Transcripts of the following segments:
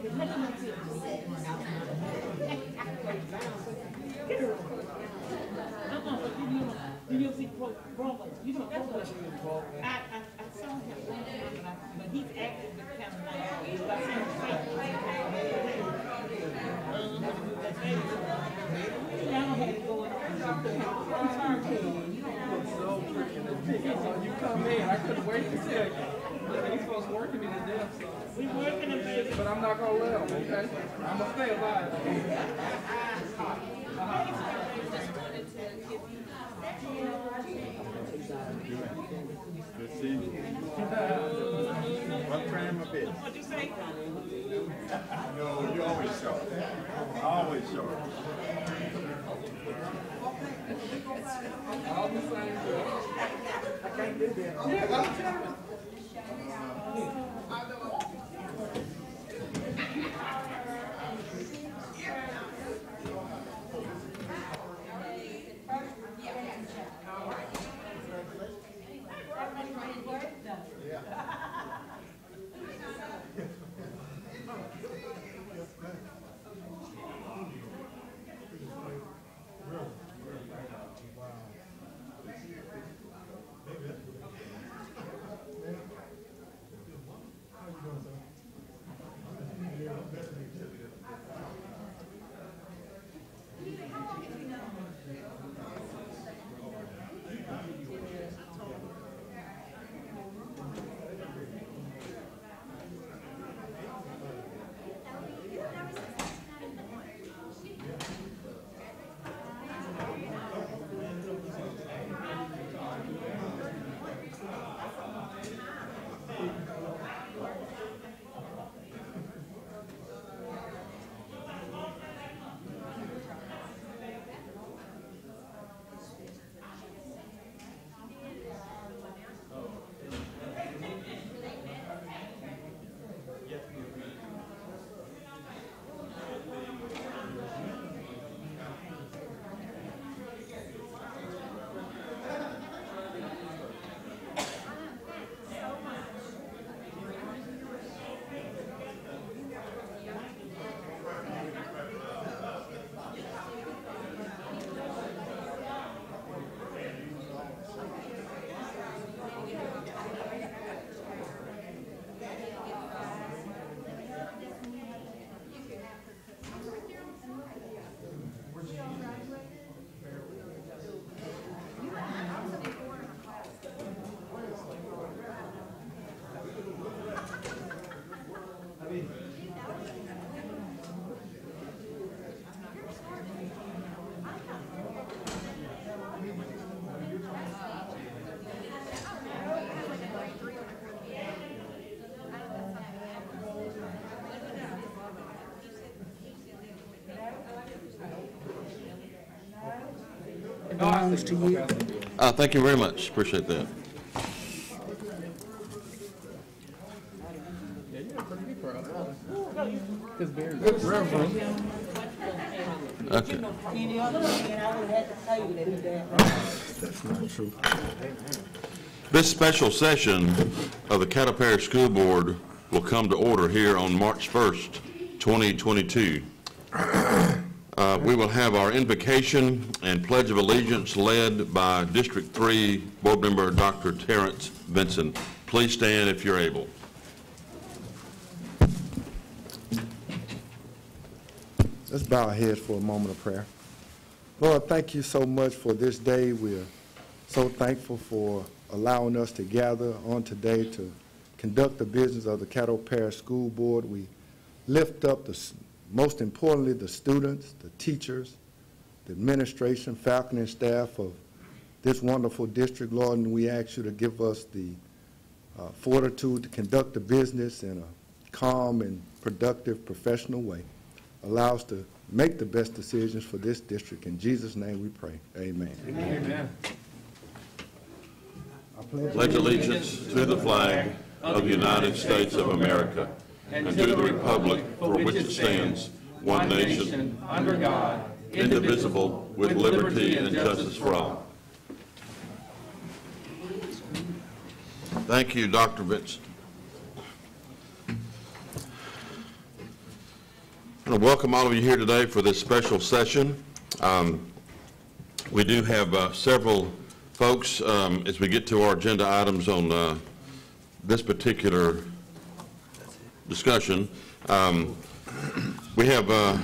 You see, Bromley, you know, Bromley. I saw him, but he's active with kind of like, you come in, I couldn't wait to tell you. These folks working me to death, so. We working them, baby. But I'm not gonna let them, okay? I'm gonna stay alive. Good seeing you. What time of it? What'd you say? No, you're always sharp. Always sharp. All the same girl. I can't do that. Yeah, I'm telling you. Belongs to you. Thank you very much. Appreciate that. Yeah, you're a pretty big crowd. It's very good. Reverend. Okay. Any other man, I would have had to tell you that he died. That's not true. This special session of the Caddo Parish School Board will come to order here on March 1st, 2022. We will have our invocation and Pledge of Allegiance led by District 3 Board Member Dr. Terrence Vinson. Please stand if you're able. Let's bow our heads for a moment of prayer. Lord, thank you so much for this day. We're so thankful for allowing us to gather on today to conduct the business of the Caddo Parish School Board. We lift up, most importantly, the students, the teachers, the administration, faculty, and staff of this wonderful district, Lord, and we ask you to give us the fortitude to conduct the business in a calm and productive, professional way. Allow us to make the best decisions for this district. In Jesus' name we pray. Amen. Amen. Pledge allegiance to the flag of the United States of America and to the republic for which it stands, one nation, under God, indivisible, with liberty and justice for all. Thank you, Dr. Vinson. I want to welcome all of you here today for this special session. We do have several folks as we get to our agenda items on this particular discussion. We have, well,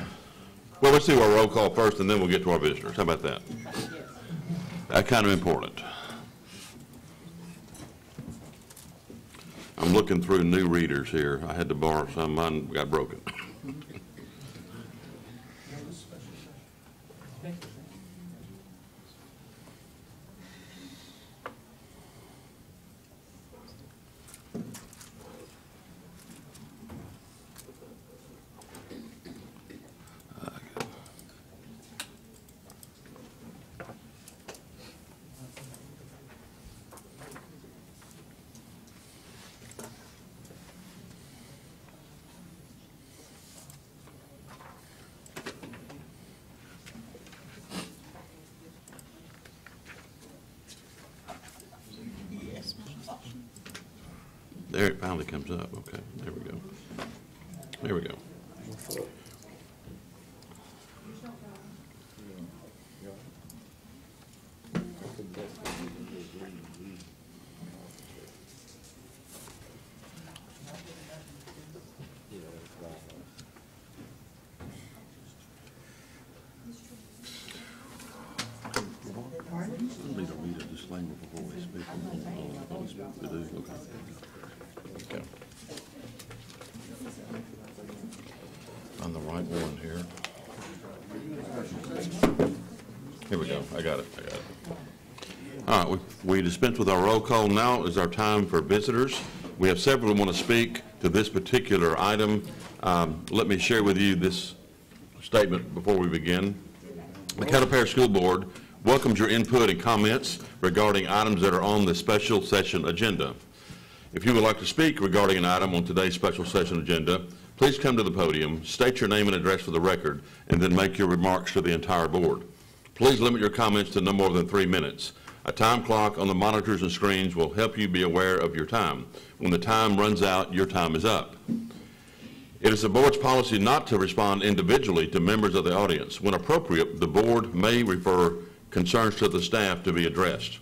let's do our roll call first and then we'll get to our visitors. How about that? That's kind of important. I'm looking through new readers here. I had to borrow some. Mine got broken. There it finally comes up. Okay, there we go. There we go. Need to read a disclaimer before we speak. We do. Okay. On the right one here. Here we go. I got it. All right, we dispense with our roll call. Now is our time for visitors. We have several who want to speak to this particular item. Let me share with you this statement before we begin. The Caddo Parish School Board welcomes your input and comments regarding items that are on the special session agenda. If you would like to speak regarding an item on today's special session agenda, please come to the podium, state your name and address for the record, and then make your remarks to the entire board. Please limit your comments to no more than 3 minutes. A time clock on the monitors and screens will help you be aware of your time. When the time runs out, your time is up. It is the board's policy not to respond individually to members of the audience. When appropriate, the board may refer concerns to the staff to be addressed.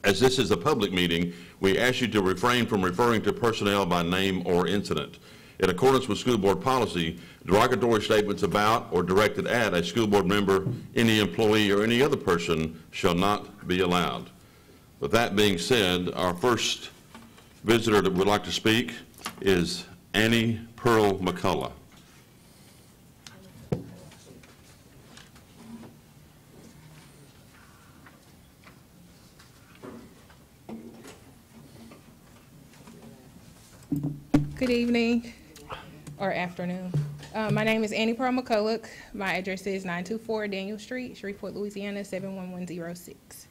As this is a public meeting, we ask you to refrain from referring to personnel by name or incident. In accordance with school board policy, derogatory statements about or directed at a school board member, any employee, or any other person shall not be allowed. With that being said, our first visitor that would like to speak is Annie Pearl McCullough. Good evening or afternoon. My name is Annie Pearl McCullough. My address is 924 Daniel Street, Shreveport, Louisiana, 71106.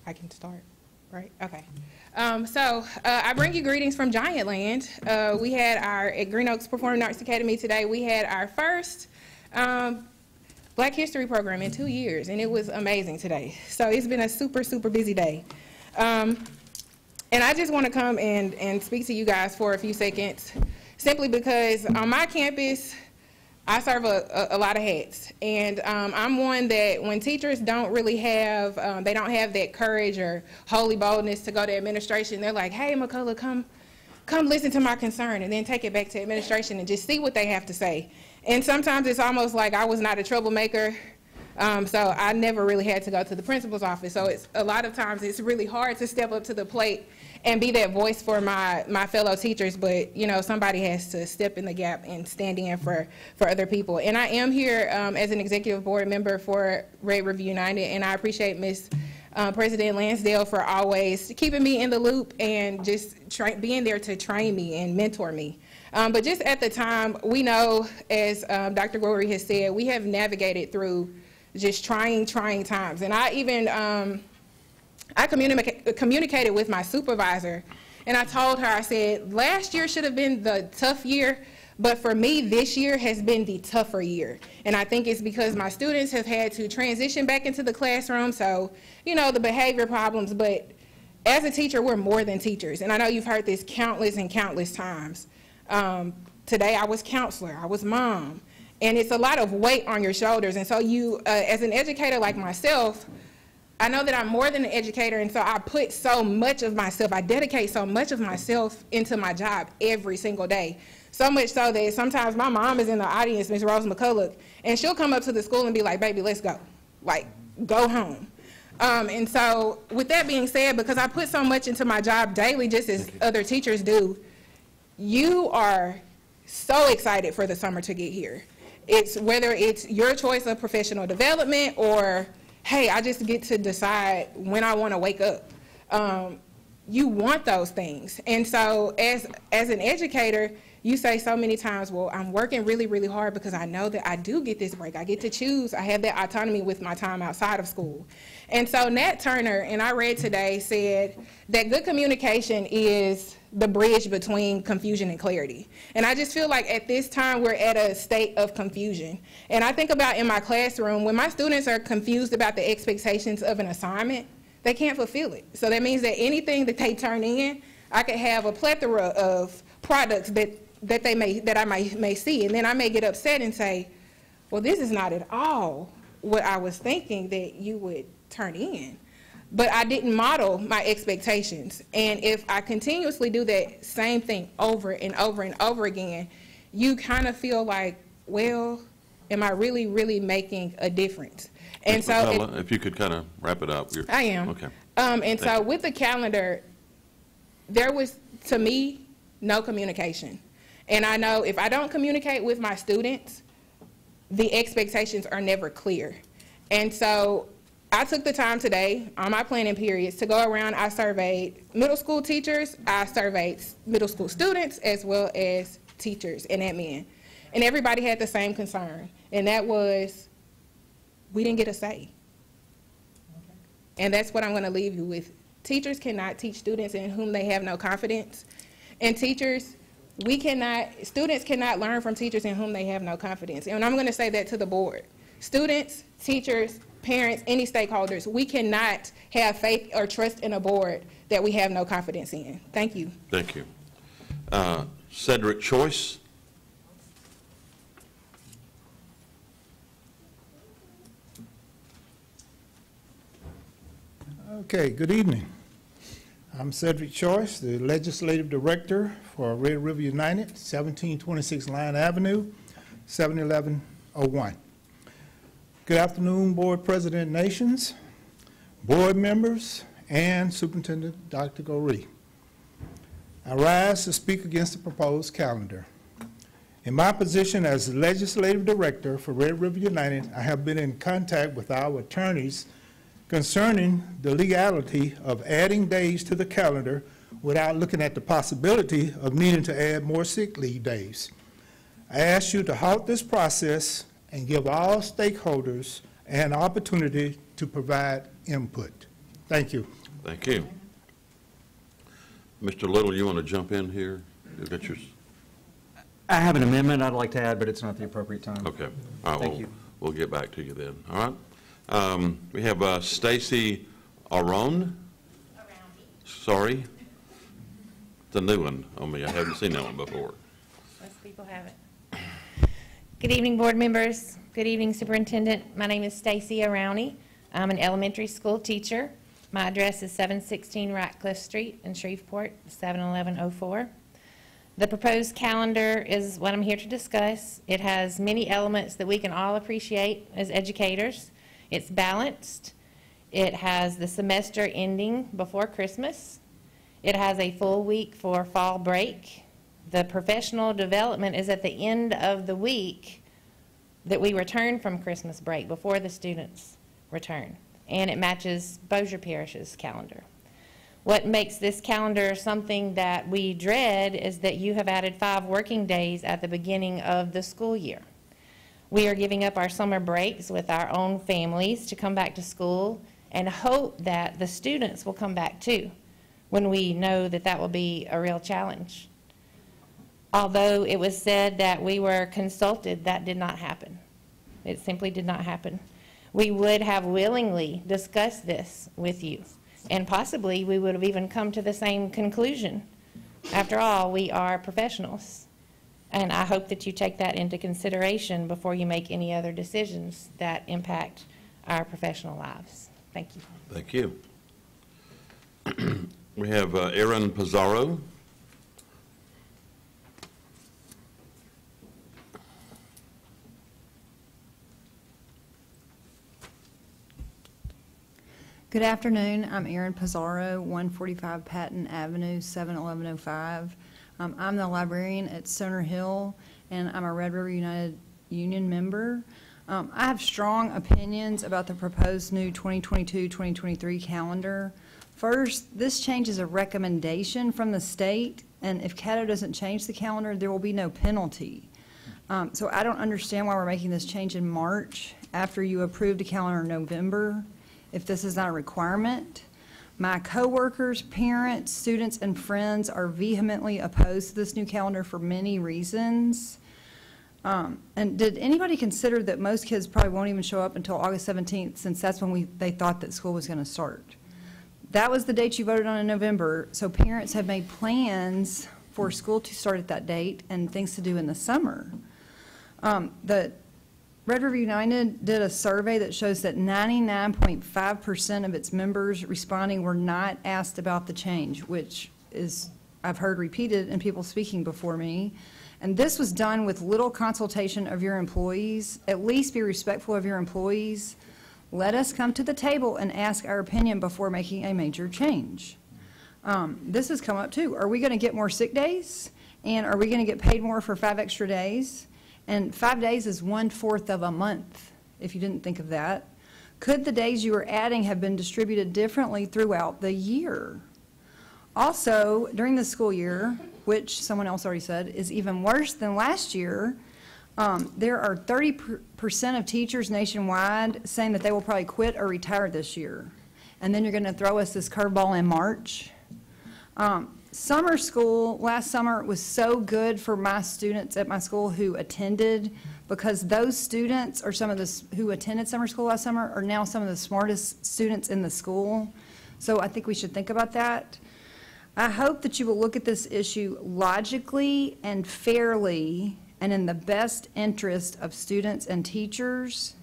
I can start, right? Okay. I bring you greetings from Giant Land. We had at Green Oaks Performing Arts Academy today, we had our first Black History program in 2 years, and it was amazing today. So it's been a super, super busy day. And I just want to come and speak to you guys for a few seconds, simply because on my campus, I serve a lot of hats. And I'm one that when teachers don't really have, they don't have that courage or holy boldness to go to administration, they're like, hey, McCullough, come listen to my concern, and then take it back to administration and just see what they have to say. And sometimes it's almost like I was not a troublemaker. So I never really had to go to the principal's office. So a lot of times it's really hard to step up to the plate and be that voice for my fellow teachers, but you know, somebody has to step in the gap and stand in for other people. And I am here as an executive board member for Red River United, and I appreciate Ms. President Lansdale for always keeping me in the loop and just being there to train me and mentor me. But just at the time, we know, as Dr. Glory has said, we have navigated through just trying times. And I even, I communicated with my supervisor, and I told her, I said, last year should have been the tough year, but for me, this year has been the tougher year. And I think it's because my students have had to transition back into the classroom, so, you know, the behavior problems, but as a teacher, we're more than teachers. And I know you've heard this countless and countless times. Today I was counselor, I was mom. And it's a lot of weight on your shoulders. And so you, as an educator like myself, I know that I'm more than an educator, and so I put so much of myself, I dedicate so much of myself into my job every single day. So much so that sometimes my mom is in the audience, Ms. Rose McCulloch, and she'll come up to the school and be like, baby, let's go. Like, go home. And so with that being said, because I put so much into my job daily, just as other teachers do, you are so excited for the summer to get here. It's whether it's your choice of professional development or, hey, I just get to decide when I want to wake up. You want those things. And so as an educator, you say so many times, well, I'm working really, really hard because I know that I do get this break. I get to choose. I have that autonomy with my time outside of school. And so Nat Turner, and I read today, said that good communication is the bridge between confusion and clarity. And I just feel like at this time we're at a state of confusion. And I think about in my classroom, when my students are confused about the expectations of an assignment, they can't fulfill it. So that means that anything that they turn in, I could have a plethora of products that I may see, and then I may get upset and say, well, this is not at all what I was thinking that you would turn in. But I didn't model my expectations. And if I continuously do that same thing over and over and over again, you kind of feel like, well, am I really, really making a difference? And Ms. so McCullough, if you could kind of wrap it up. I am. Okay. And so with the calendar, there was, to me, no communication. And I know if I don't communicate with my students, the expectations are never clear. And so I took the time today on my planning periods to go around. I surveyed middle school teachers, I surveyed middle school students, as well as teachers and admin. And everybody had the same concern, and that was, we didn't get a say. And that's what I'm going to leave you with. Teachers cannot teach students in whom they have no confidence. And teachers, students cannot learn from teachers in whom they have no confidence. And I'm going to say that to the board. Students, teachers, parents, any stakeholders, we cannot have faith or trust in a board that we have no confidence in. Thank you. Thank you. Cedric Choice. Okay, good evening. I'm Cedric Choice, the Legislative Director for Red River United, 1726 Line Avenue, 71101. Good afternoon, Board President Nations, board members, and Superintendent Dr. Goree. I rise to speak against the proposed calendar. In my position as the Legislative Director for Red River United, I have been in contact with our attorneys concerning the legality of adding days to the calendar without looking at the possibility of needing to add more sick leave days. I ask you to halt this process and give all stakeholders an opportunity to provide input. Thank you. Thank you. Mr. Little, you want to jump in here? You got yours? I have an amendment I'd like to add, but it's not the appropriate time. Okay. All right. Thank you. We'll get back to you then. All right. We have Stacy Aron. Sorry. It's a new one on me. I haven't seen that one before. Most people have it. Good evening, board members. Good evening, Superintendent. My name is Stacy Arowney. I'm an elementary school teacher. My address is 716 Ratcliffe Street in Shreveport, 71104. The proposed calendar is what I'm here to discuss. It has many elements that we can all appreciate as educators. It's balanced. It has the semester ending before Christmas. It has a full week for fall break. The professional development is at the end of the week that we return from Christmas break, before the students return. And it matches Bossier Parish's calendar. What makes this calendar something that we dread is that you have added 5 working days at the beginning of the school year. We are giving up our summer breaks with our own families to come back to school and hope that the students will come back too, when we know that that will be a real challenge. Although it was said that we were consulted, that did not happen. It simply did not happen. We would have willingly discussed this with you, and possibly we would have even come to the same conclusion. After all, we are professionals. And I hope that you take that into consideration before you make any other decisions that impact our professional lives. Thank you. Thank you. We have Aaron Pizarro. Good afternoon. I'm Erin Pizarro, 145 Patton Avenue, 71105. I'm the librarian at Center Hill, and I'm a Red River United Union member. I have strong opinions about the proposed new 2022-2023 calendar. First, this change is a recommendation from the state, and if Caddo doesn't change the calendar, there will be no penalty. So I don't understand why we're making this change in March after you approved a calendar in November, if this is not a requirement. My coworkers, parents, students, and friends are vehemently opposed to this new calendar for many reasons. And did anybody consider that most kids probably won't even show up until August 17th, since that's when they thought that school was going to start? That was the date you voted on in November, so parents have made plans for school to start at that date and things to do in the summer. The Red River United did a survey that shows that 99.5% of its members responding were not asked about the change, which is, I've heard repeated in people speaking before me. And this was done with little consultation of your employees. At least be respectful of your employees. Let us come to the table and ask our opinion before making a major change. This has come up too. Are we going to get more sick days? And are we going to get paid more for 5 extra days? And 5 days is 1/4 of a month, if you didn't think of that. Could the days you are adding have been distributed differently throughout the year? Also, during the school year, which someone else already said is even worse than last year, there are 30% of teachers nationwide saying that they will probably quit or retire this year. And then you're going to throw us this curveball in March. Summer school last summer was so good for my students at my school who attended, because those students are some of the who attended summer school last summer are now some of the smartest students in the school. So I think we should think about that. I hope that you will look at this issue logically and fairly and in the best interest of students and teachers.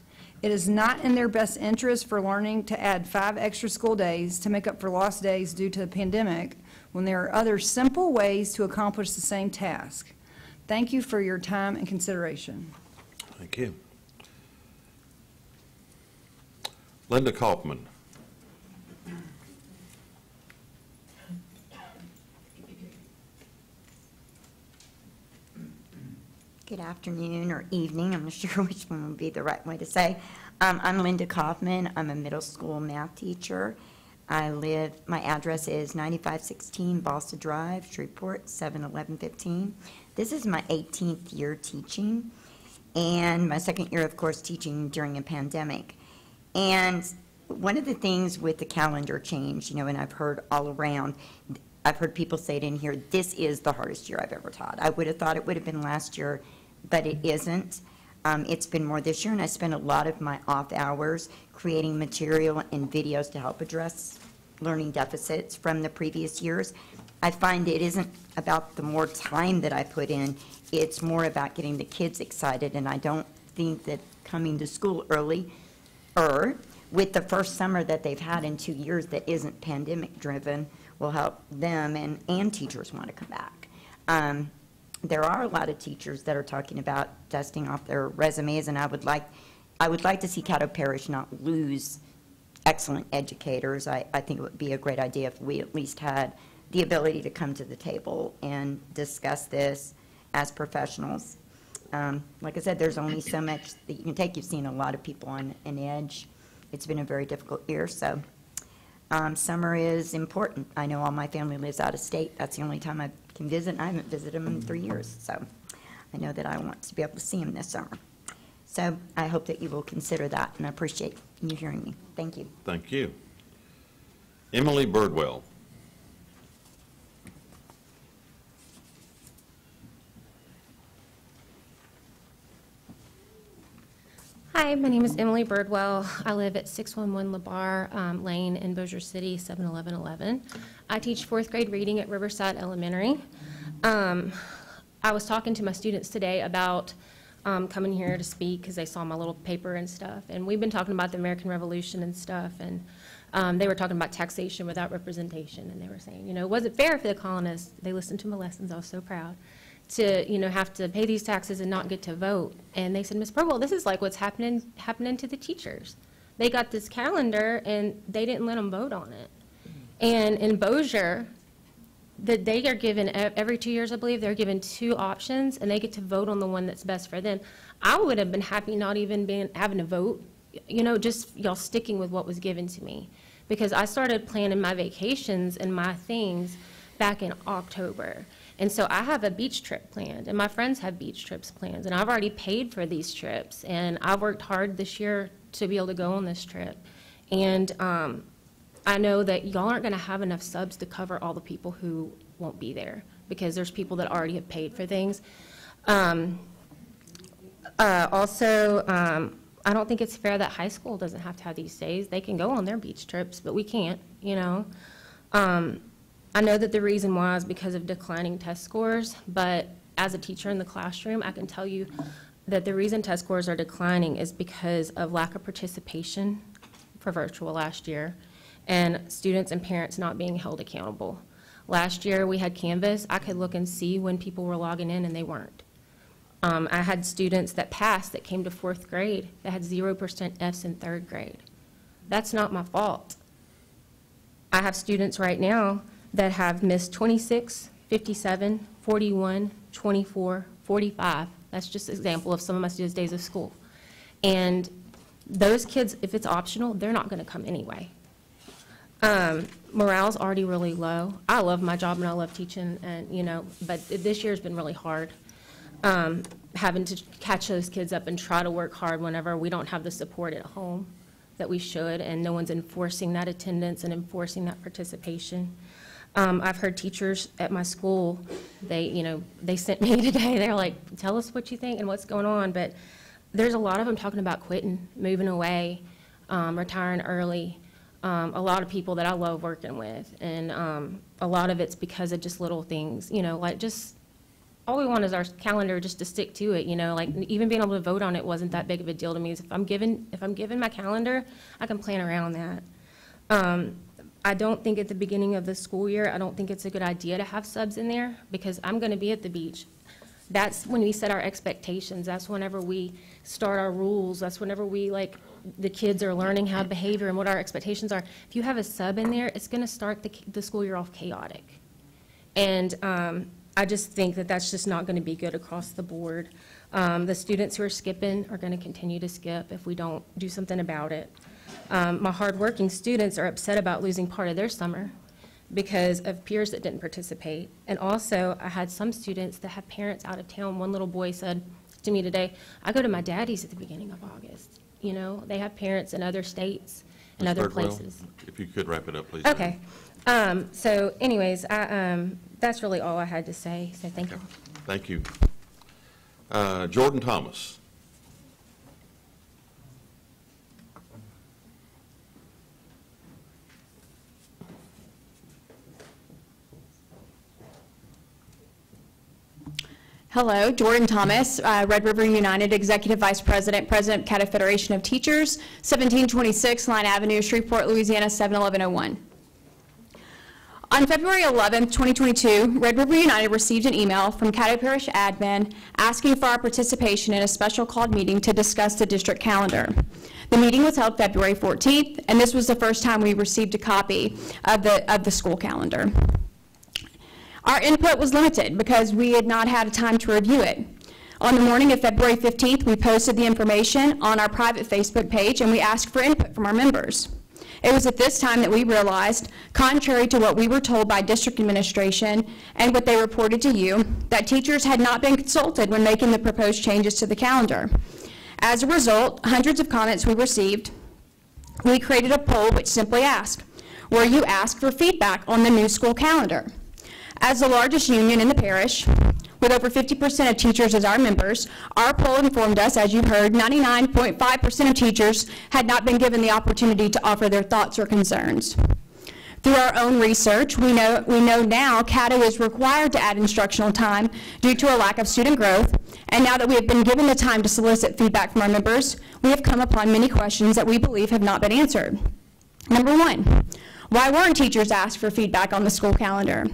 It is not in their best interest for learning to add 5 extra school days to make up for lost days due to the pandemic, when there are other simple ways to accomplish the same task. Thank you for your time and consideration. Thank you. Linda Kaufman. Good afternoon or evening, I'm not sure which one would be the right way to say. I'm Linda Kaufman. I'm a middle school math teacher. My address is 9516 Balsa Drive, Shreveport, 71115. This is my 18th year teaching, and my 2nd year, of course, teaching during a pandemic. And one of the things with the calendar change, and I've heard all around, I've heard people say it in here, this is the hardest year I've ever taught. I would have thought it would have been last year, but it isn't. It's been more this year, and I spent a lot of my off hours creating material and videos to help address learning deficits from the previous years. I find it isn't about the more time that I put in, it's more about getting the kids excited, and I don't think that coming to school early, with the first summer that they've had in 2 years that isn't pandemic driven, will help them and teachers want to come back. There are a lot of teachers that are talking about dusting off their resumes, and I would like to see Caddo Parish not lose excellent educators. I think it would be a great idea if we at least had the ability to come to the table and discuss this as professionals. Like I said, there's only so much that you can take. You've seen a lot of people on an edge. It's been a very difficult year, so summer is important. I know all my family lives out of state. That's the only time I can visit. I haven't visited them in 3 years, so I know that I want to be able to see them this summer. So I hope that you will consider that, and I appreciate you hearing me. Thank you. Thank you. Emily Birdwell. Hi, my name is Emily Birdwell. I live at 611 LeBar Lane in Bossier City, 71111. I teach 4th grade reading at Riverside Elementary. I was talking to my students today about coming here to speak because they saw my little paper and stuff. And we've been talking about the American Revolution and stuff. And they were talking about taxation without representation. And they were saying, you know, it wasn't fair for the colonists. They listened to my lessons. I was so proud to, you know, have to pay these taxes and not get to vote. And they said, Ms. Purple, this is like what's happening to the teachers. They got this calendar and they didn't let them vote on it. And in Bossier, that they are given, every 2 years, I believe, they're given 2 options, and they get to vote on the one that's best for them. I would have been happy not even having to vote, you know, just y'all sticking with what was given to me. Because I started planning my vacations and my things back in October. And so I have a beach trip planned, and my friends have beach trips planned, and I've already paid for these trips, and I've worked hard this year to be able to go on this trip. And I know that y'all aren't going to have enough subs to cover all the people who won't be there, because there's people that already have paid for things. Also, I don't think it's fair that high school doesn't have to have these days. They can go on their beach trips, but we can't, you know. I know that the reason why is because of declining test scores, but as a teacher in the classroom, I can tell you that the reason test scores are declining is because of lack of participation for virtual last year, and students and parents not being held accountable. Last year, we had Canvas. I could look and see when people were logging in and they weren't. I had students that passed that came to 4th grade that had 0% Fs in 3rd grade. That's not my fault. I have students right now that have missed 26, 57, 41, 24, 45. That's just an example of some of my students' days of school. And those kids, if it's optional, they're not going to come anyway. Morale's already really low. I love my job and I love teaching, and you know, but this year's been really hard. Having to catch those kids up and try to work hard whenever we don't have the support at home that we should, and no one's enforcing that attendance and enforcing that participation. I've heard teachers at my school, they sent me today, they're like, tell us what you think and what's going on, but there's a lot of them talking about quitting, moving away, retiring early. A lot of people that I love working with, and a lot of it's because of just little things, you know, like just all we want is our calendar just to stick to it, you know, like even being able to vote on it wasn't that big of a deal to me. If I'm given my calendar, I can plan around that. I don't think at the beginning of the school year, I don't think it's a good idea to have subs in there, because I'm going to be at the beach. That's when we set our expectations. That's whenever we start our rules. That's whenever we, like, the kids are learning how behavior and what our expectations are. If you have a sub in there, it's going to start the school year off chaotic. And I just think that that's just not going to be good across the board. The students who are skipping are going to continue to skip if we don't do something about it. My hardworking students are upset about losing part of their summer because of peers that didn't participate. And also, I had some students that have parents out of town. One little boy said to me today, I go to my daddy's at the beginning of August. You know, they have parents in other states and other places. If you could wrap it up, please. Okay. So anyways, that's really all I had to say, so thank you. Thank you. Jordan Thomas. Hello, Jordan Thomas, Red River United Executive Vice President, President, Caddo Federation of Teachers, 1726 Line Avenue, Shreveport, Louisiana, 71101. On February 11, 2022, Red River United received an email from Caddo Parish admin asking for our participation in a special called meeting to discuss the district calendar. The meeting was held February 14th, and this was the first time we received a copy of the school calendar. Our input was limited because we had not had time to review it. On the morning of February 15th, we posted the information on our private Facebook page, and we asked for input from our members. It was at this time that we realized, contrary to what we were told by district administration and what they reported to you, that teachers had not been consulted when making the proposed changes to the calendar. As a result, hundreds of comments we received, we created a poll which simply asked, were you asked for feedback on the new school calendar? As the largest union in the parish, with over 50% of teachers as our members, our poll informed us, as you heard, 99.5% of teachers had not been given the opportunity to offer their thoughts or concerns. Through our own research, we know now Caddo is required to add instructional time due to a lack of student growth, and now that we have been given the time to solicit feedback from our members, we have come upon many questions that we believe have not been answered. Number one, why weren't teachers asked for feedback on the school calendar?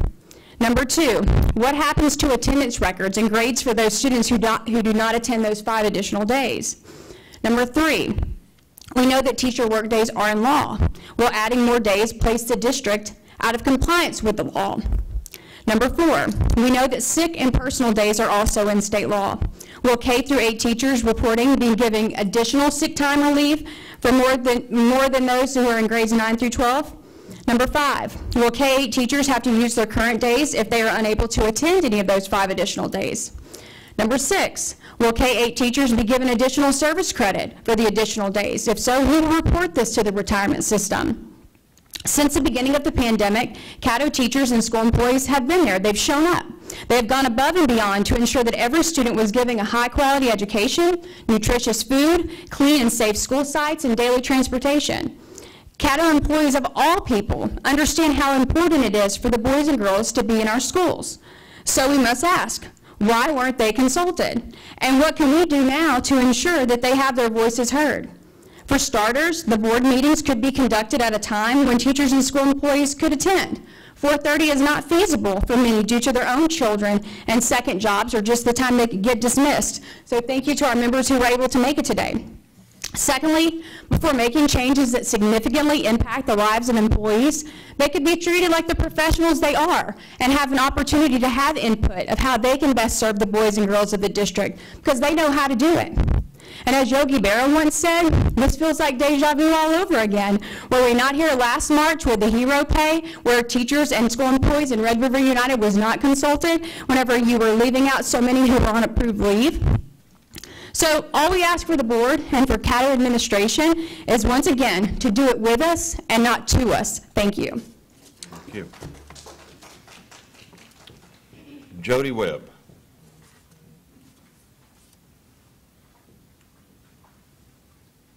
Number two, what happens to attendance records and grades for those students who do not attend those 5 additional days? Number three, we know that teacher work days are in law. Will adding more days place the district out of compliance with the law? Number four, we know that sick and personal days are also in state law. Will K through 8 teachers reporting be giving additional sick time or leave for more than those who are in grades 9 through 12? Number five, will K-8 teachers have to use their current days if they are unable to attend any of those 5 additional days? Number six, will K-8 teachers be given additional service credit for the additional days? If so, who will report this to the retirement system? Since the beginning of the pandemic, Caddo teachers and school employees have been there. They've shown up. They have gone above and beyond to ensure that every student was given a high-quality education, nutritious food, clean and safe school sites, and daily transportation. Caddo employees of all people understand how important it is for the boys and girls to be in our schools. So we must ask, why weren't they consulted? And what can we do now to ensure that they have their voices heard? For starters, the board meetings could be conducted at a time when teachers and school employees could attend. 4:30 is not feasible for many due to their own children and second jobs or just the time they could get dismissed. So thank you to our members who were able to make it today. Secondly, before making changes that significantly impact the lives of employees, they could be treated like the professionals they are and have an opportunity to have input of how they can best serve the boys and girls of the district because they know how to do it. And as Yogi Berra once said, this feels like deja vu all over again. Were we not here last March with the hero pay, where teachers and school employees in Red River United was not consulted whenever you were leaving out so many who were on approved leave? So all we ask for the board and for Caddo administration is once again to do it with us and not to us. Thank you. Thank you. Jody Webb.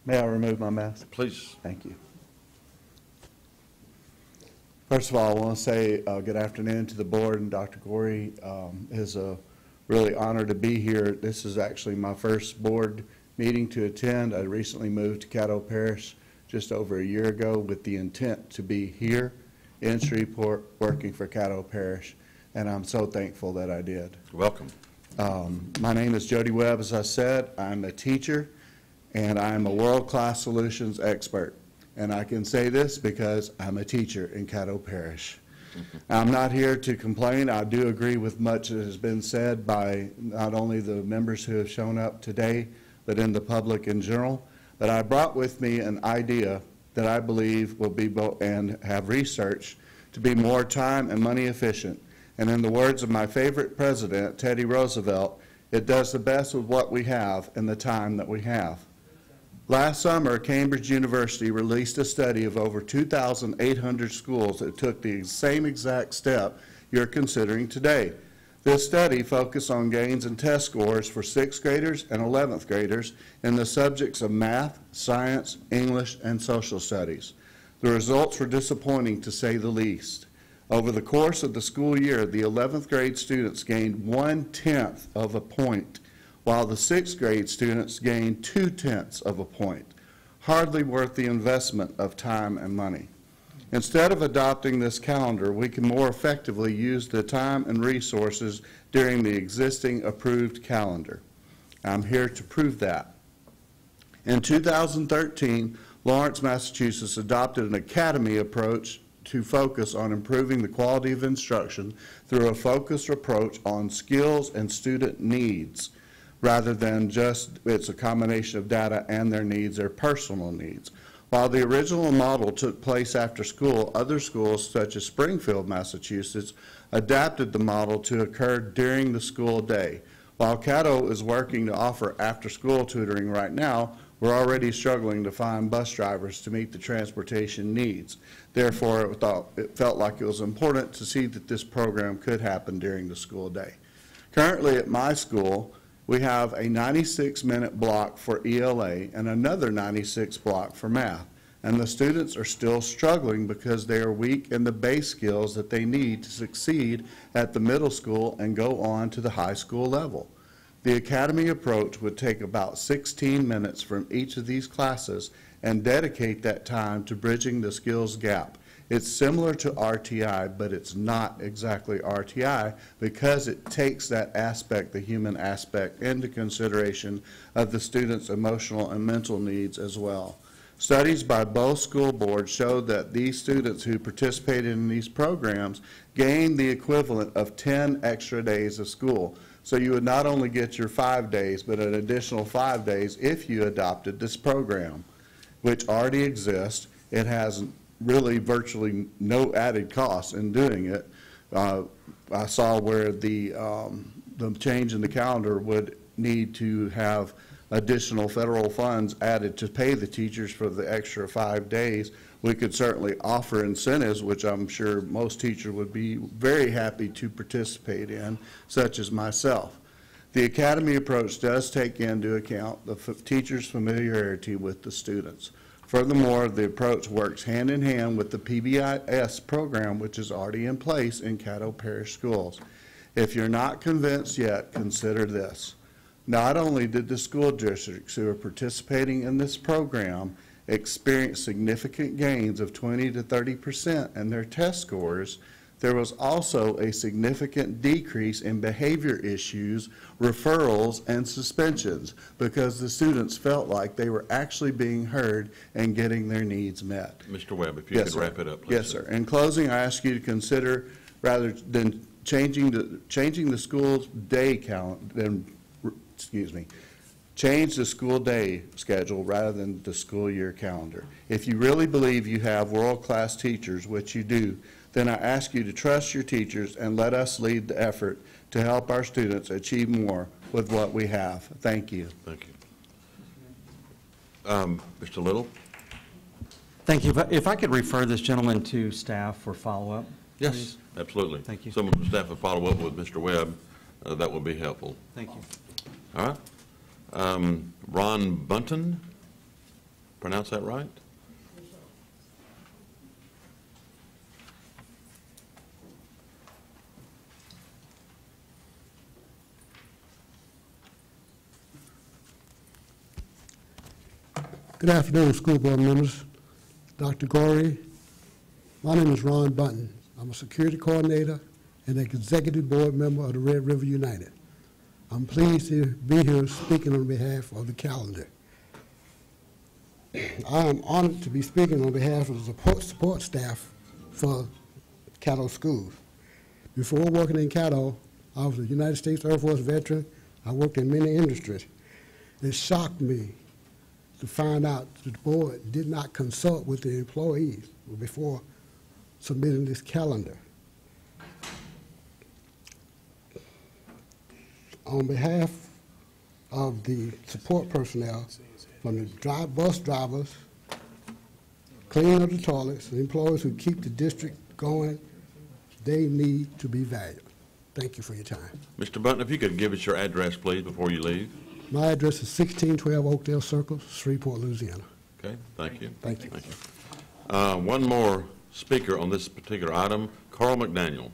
May I remove my mask? Please. Thank you. First of all, I want to say good afternoon to the board and Dr. Gorey. It's a really honor to be here. This is actually my first board meeting to attend. I recently moved to Caddo Parish just over a year ago with the intent to be here in Shreveport working for Caddo Parish, and I'm so thankful that I did. Welcome. My name is Jody Webb, as I said. I'm a teacher, and I'm a world-class solutions expert. And I can say this because I'm a teacher in Caddo Parish. I'm not here to complain. I do agree with much that has been said by not only the members who have shown up today, but in the public in general. But I brought with me an idea that I believe will be and have research to be more time and money efficient. And in the words of my favorite president, Teddy Roosevelt, it does the best with what we have and the time that we have. Last summer, Cambridge University released a study of over 2,800 schools that took the same exact step you're considering today. This study focused on gains in test scores for 6th graders and 11th graders in the subjects of math, science, English, and social studies. The results were disappointing to say the least. Over the course of the school year, the 11th grade students gained 1/10 of a point, while the 6th grade students gained 2/10 of a point. Hardly worth the investment of time and money. Instead of adopting this calendar, we can more effectively use the time and resources during the existing approved calendar. I'm here to prove that. In 2013, Lawrence, Massachusetts adopted an academy approach to focus on improving the quality of instruction through a focused approach on skills and student needs, rather than just it's a combination of data and their needs, their personal needs. While the original model took place after school, other schools such as Springfield, Massachusetts, adapted the model to occur during the school day. While Caddo is working to offer after-school tutoring right now, we're already struggling to find bus drivers to meet the transportation needs. Therefore, it felt like it was important to see that this program could happen during the school day. Currently at my school, we have a 96-minute block for ELA and another 96 block for math. and the students are still struggling because they are weak in the base skills that they need to succeed at the middle school and go on to the high school level. The academy approach would take about 16 minutes from each of these classes and dedicate that time to bridging the skills gap. It's similar to RTI, but it's not exactly RTI because it takes that aspect, the human aspect, into consideration of the student's emotional and mental needs as well. Studies by both school boards showed that these students who participated in these programs gained the equivalent of 10 extra days of school. So you would not only get your 5 days, but an additional 5 days if you adopted this program, which already exists. It has really virtually no added cost in doing it. I saw where the change in the calendar would need to have additional federal funds added to pay the teachers for the extra 5 days. We could certainly offer incentives, which I'm sure most teachers would be very happy to participate in, such as myself. The academy approach does take into account the teacher's familiarity with the students. Furthermore, the approach works hand in hand with the PBIS program, which is already in place in Caddo Parish schools. If you're not convinced yet, consider this. Not only did the school districts who are participating in this program experience significant gains of 20 to 30% in their test scores, there was also a significant decrease in behavior issues, referrals, and suspensions because the students felt like they were actually being heard and getting their needs met. Mr. Webb, if you could wrap it up, please. Yes, sir. In closing, I ask you to consider, rather than changing the school's day calendar, change the school day schedule rather than the school year calendar. If you really believe you have world-class teachers, which you do, then I ask you to trust your teachers and let us lead the effort to help our students achieve more with what we have. Thank you. Thank you. Mr. Little? Thank you. If I could refer this gentleman to staff for follow-up. Yes, please. absolutely. Thank you. Someone from staff will follow up with Mr. Webb. That will be helpful. Thank you. All right. Ron Bunton, pronounce that right? Good afternoon, school board members. Dr. Gorey, my name is Ron Bunton. I'm a security coordinator and an executive board member of the Red River United. I'm pleased to be here speaking on behalf of the calendar. I am honored to be speaking on behalf of the support staff for Caddo schools. Before working in Caddo, I was a United States Air Force veteran. I worked in many industries. It shocked me to find out that the board did not consult with the employees before submitting this calendar. On behalf of the support personnel, from the bus drivers, cleaning of the toilets, the employees who keep the district going, they need to be valued. Thank you for your time. Mr. Bunton, if you could give us your address, please, before you leave. My address is 1612 Oakdale Circle, Shreveport, Louisiana. Okay, thank you. Thank you. Thank you. One more speaker on this particular item, Carl McDaniel.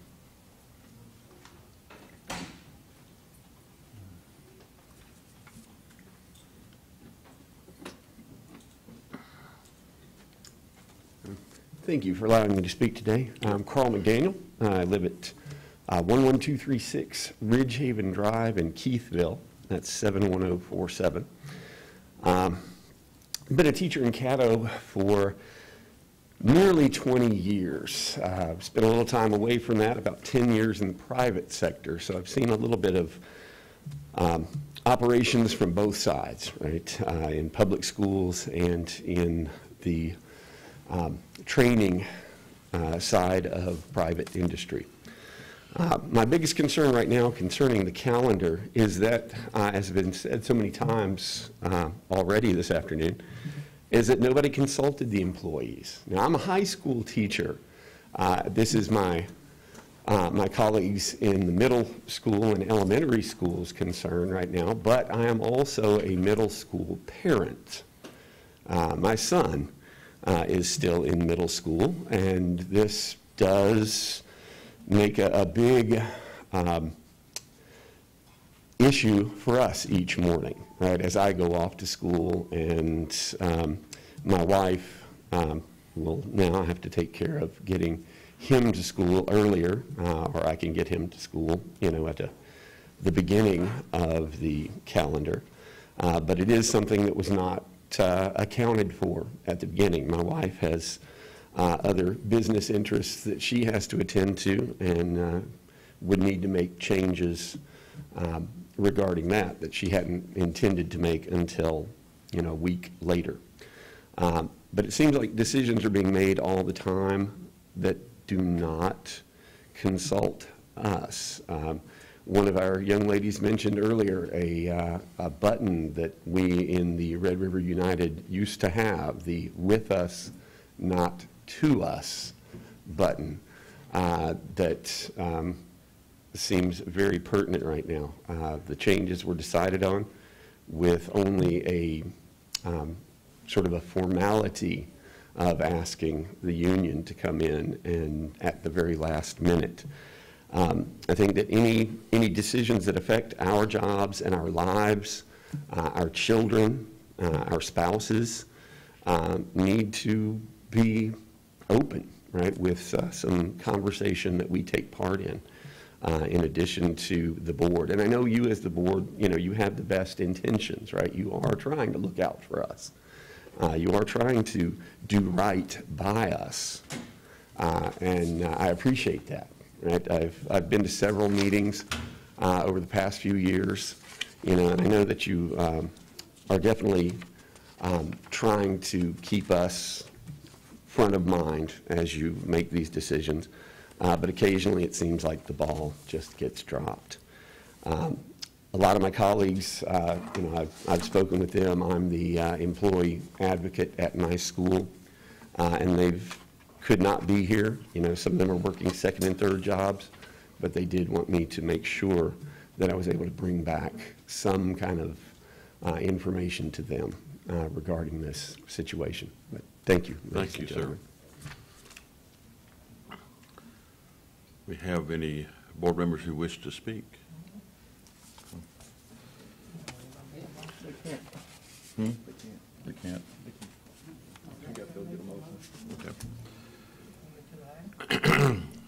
Thank you for allowing me to speak today. I'm Carl McDaniel. I live at 11236 Ridgehaven Drive in Keithville. That's 71047. I've been a teacher in Caddo for nearly 20 years. I've spent a little time away from that, about 10 years in the private sector, so I've seen a little bit of operations from both sides, right, in public schools and in the training side of private industry. My biggest concern right now concerning the calendar is that, as has been said so many times already this afternoon, is that nobody consulted the employees. Now, I'm a high school teacher. This is my colleagues in the middle school and elementary schools concern right now, but I am also a middle school parent. My son is still in middle school, and this does make a big issue for us each morning, right? As I go off to school, and my wife will now have to take care of getting him to school earlier, or I can get him to school, you know, at the beginning of the calendar. But it is something that was not accounted for at the beginning. My wife has other business interests that she has to attend to, and would need to make changes regarding that she hadn't intended to make until, you know, a week later. But it seems like decisions are being made all the time that do not consult us. One of our young ladies mentioned earlier a button that we in the Red River United used to have, the "with us, not to us" button, that seems very pertinent right now. The changes were decided on with only a sort of a formality of asking the union to come in and at the very last minute. I think that any decisions that affect our jobs and our lives, our children, our spouses, need to be open, right, with some conversation that we take part in addition to the board. And I know you as the board, you know, you have the best intentions, right? You are trying to look out for us. You are trying to do right by us, and I appreciate that. Right? I've been to several meetings over the past few years, you know, and I know that you are definitely trying to keep us front of mind as you make these decisions, but occasionally it seems like the ball just gets dropped. A lot of my colleagues, you know, I've spoken with them. I'm the employee advocate at my school, and they've could not be here. You know, some of them are working second and third jobs, but they did want me to make sure that I was able to bring back some kind of information to them regarding this situation. But thank you. Thank you, sir. We have any board members who wish to speak? They can't. Okay.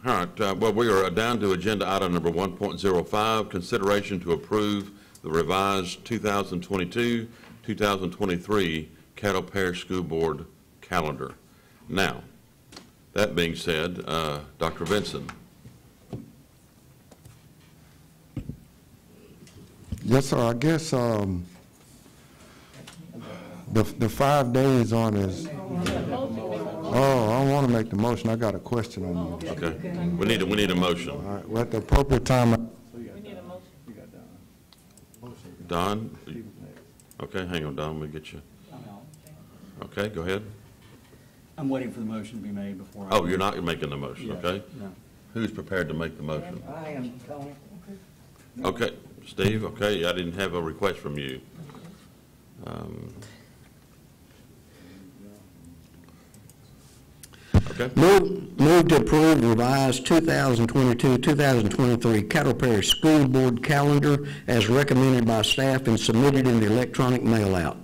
All right, well, we are down to agenda item number 1.05, consideration to approve the revised 2022-2023 Caddo Parish School Board calendar. Now, that being said, Dr. Vinson. Yes, sir. I guess the 5 days on is. Oh, I don't want to make the motion. I got a question on you. Okay. We need a motion. All right. Well, at the appropriate time. We need a motion. Don? Okay, hang on, Don. Let me get you. Okay, go ahead. I'm waiting for the motion to be made before. Oh, you're not making the motion, Yes, okay? no. Who's prepared to make the motion? I am, Tony. Okay, Steve, okay, I didn't have a request from you. Okay. Move to approve revised 2022-2023 Caddo Parish School Board calendar as recommended by staff and submitted in the electronic mail out.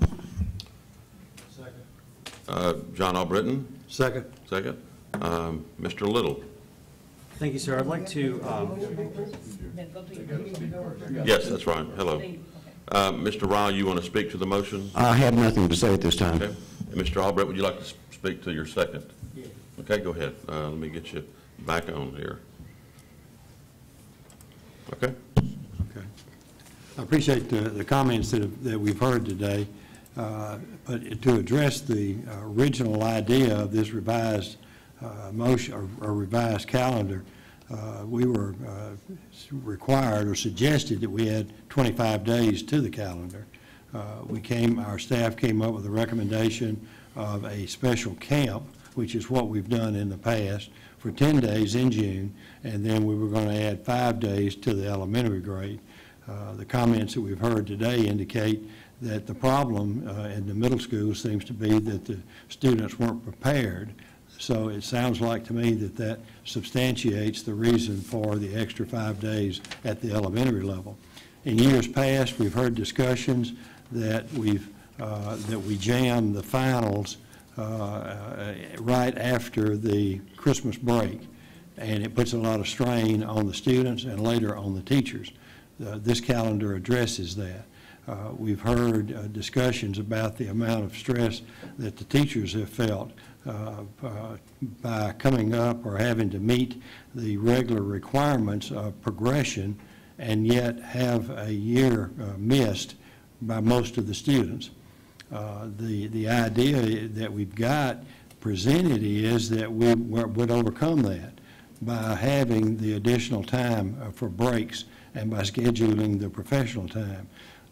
John Albritton? Second. Second. Mr. Little? Thank you, sir. I'd like to, Yes, that's right. Hello. Mr. Ryle, you want to speak to the motion? I have nothing to say at this time. Okay. And Mr. Albritton, would you like to speak to your second? Yes. Okay, go ahead. Let me get you back on here. Okay. Okay. I appreciate the comments that we've heard today, but to address the original idea of this revised motion or revised calendar, we were required or suggested that we add 25 days to the calendar. Our staff came up with a recommendation of a special camp, which is what we've done in the past, for 10 days in June, and then we were going to add 5 days to the elementary grade. the comments that we've heard today indicate that the problem in the middle school seems to be that the students weren't prepared. So it sounds like to me that that substantiates the reason for the extra 5 days at the elementary level. In years past, we've heard discussions that we jam the finals right after the Christmas break, and it puts a lot of strain on the students and later on the teachers. This calendar addresses that. We've heard discussions about the amount of stress that the teachers have felt by coming up or having to meet the regular requirements of progression and yet have a year missed by most of the students. The idea that we've got presented is that we would overcome that by having the additional time for breaks and by scheduling the professional time.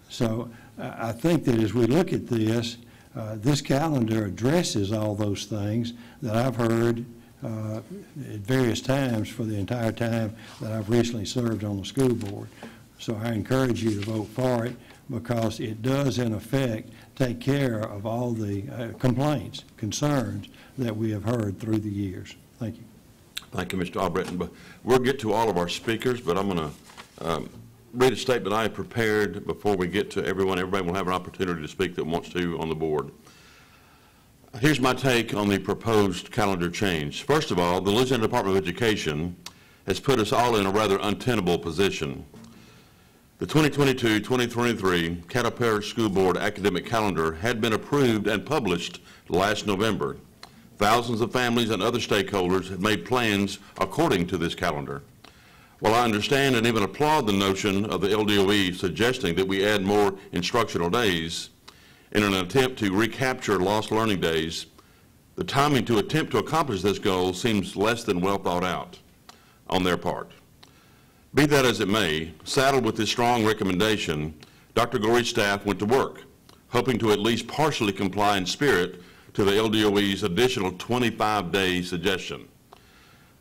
So I think that as we look at this, this calendar addresses all those things that I've heard at various times for the entire time that I've recently served on the school board. So I encourage you to vote for it because it does, in effect, take care of all the complaints, concerns that we have heard through the years. Thank you. Thank you, Mr. Albritton. But we'll get to all of our speakers, but I'm going to read a statement I have prepared before we get to everyone. Everybody will have an opportunity to speak that wants to on the board. Here's my take on the proposed calendar change. First of all, the Louisiana Department of Education has put us all in a rather untenable position. The 2022-2023 Caddo Parish School Board academic calendar had been approved and published last November. Thousands of families and other stakeholders have made plans according to this calendar. While I understand and even applaud the notion of the LDOE suggesting that we add more instructional days in an attempt to recapture lost learning days, the timing to attempt to accomplish this goal seems less than well thought out on their part. Be that as it may, saddled with this strong recommendation, Dr. Gorey's staff went to work, hoping to at least partially comply in spirit to the LDOE's additional 25-day suggestion.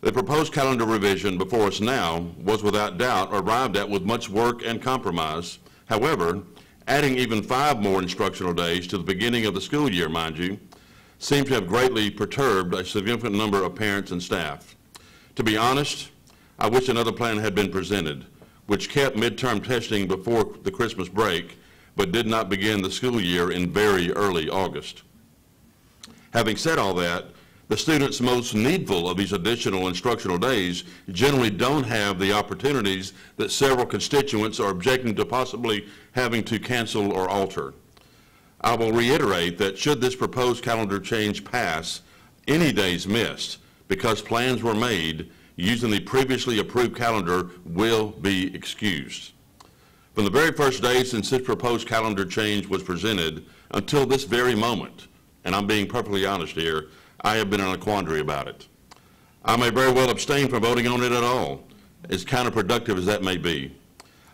The proposed calendar revision before us now was without doubt arrived at with much work and compromise. However, adding even 5 more instructional days to the beginning of the school year, mind you, seems to have greatly perturbed a significant number of parents and staff. To be honest, I wish another plan had been presented, which kept midterm testing before the Christmas break, but did not begin the school year in very early August. Having said all that, the students most needful of these additional instructional days generally don't have the opportunities that several constituents are objecting to possibly having to cancel or alter. I will reiterate that should this proposed calendar change pass, any days missed because plans were made using the previously approved calendar will be excused. From the very first day since this proposed calendar change was presented until this very moment, and I'm being perfectly honest here, I have been in a quandary about it. I may very well abstain from voting on it at all, as counterproductive as that may be.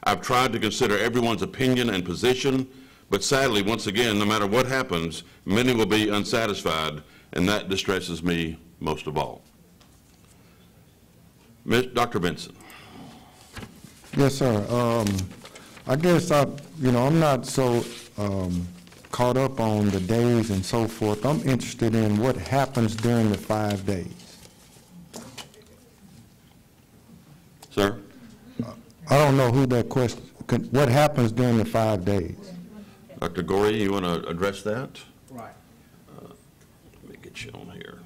I've tried to consider everyone's opinion and position, but sadly, once again, no matter what happens, many will be unsatisfied, and that distresses me most of all. Dr. Benson. Yes, sir. I guess I'm not so caught up on the days and so forth. I'm interested in what happens during the 5 days. Sir? I don't know who that question, what happens during the 5 days? Dr. Gorey, you want to address that? Right. Let me get you on here.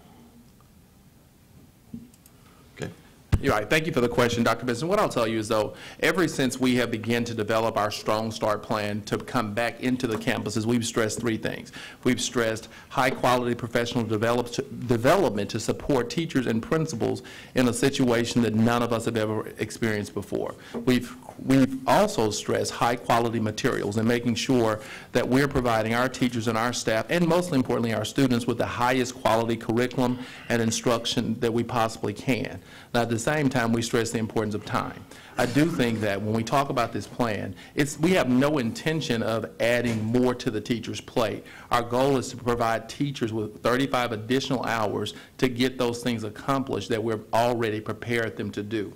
You're right. Thank you for the question, Dr. Benson. What I'll tell you is, though, ever since we have begun to develop our Strong Start plan to come back into the campuses, we've stressed 3 things. We've stressed high-quality professional development to support teachers and principals in a situation that none of us have ever experienced before. We've also stressed high-quality materials and making sure that we're providing our teachers and our staff, and most importantly our students, with the highest quality curriculum and instruction that we possibly can. Now, at the same time, we stress the importance of time. I do think that when we talk about this plan, we have no intention of adding more to the teacher's plate. Our goal is to provide teachers with 35 additional hours to get those things accomplished that we've already prepared them to do.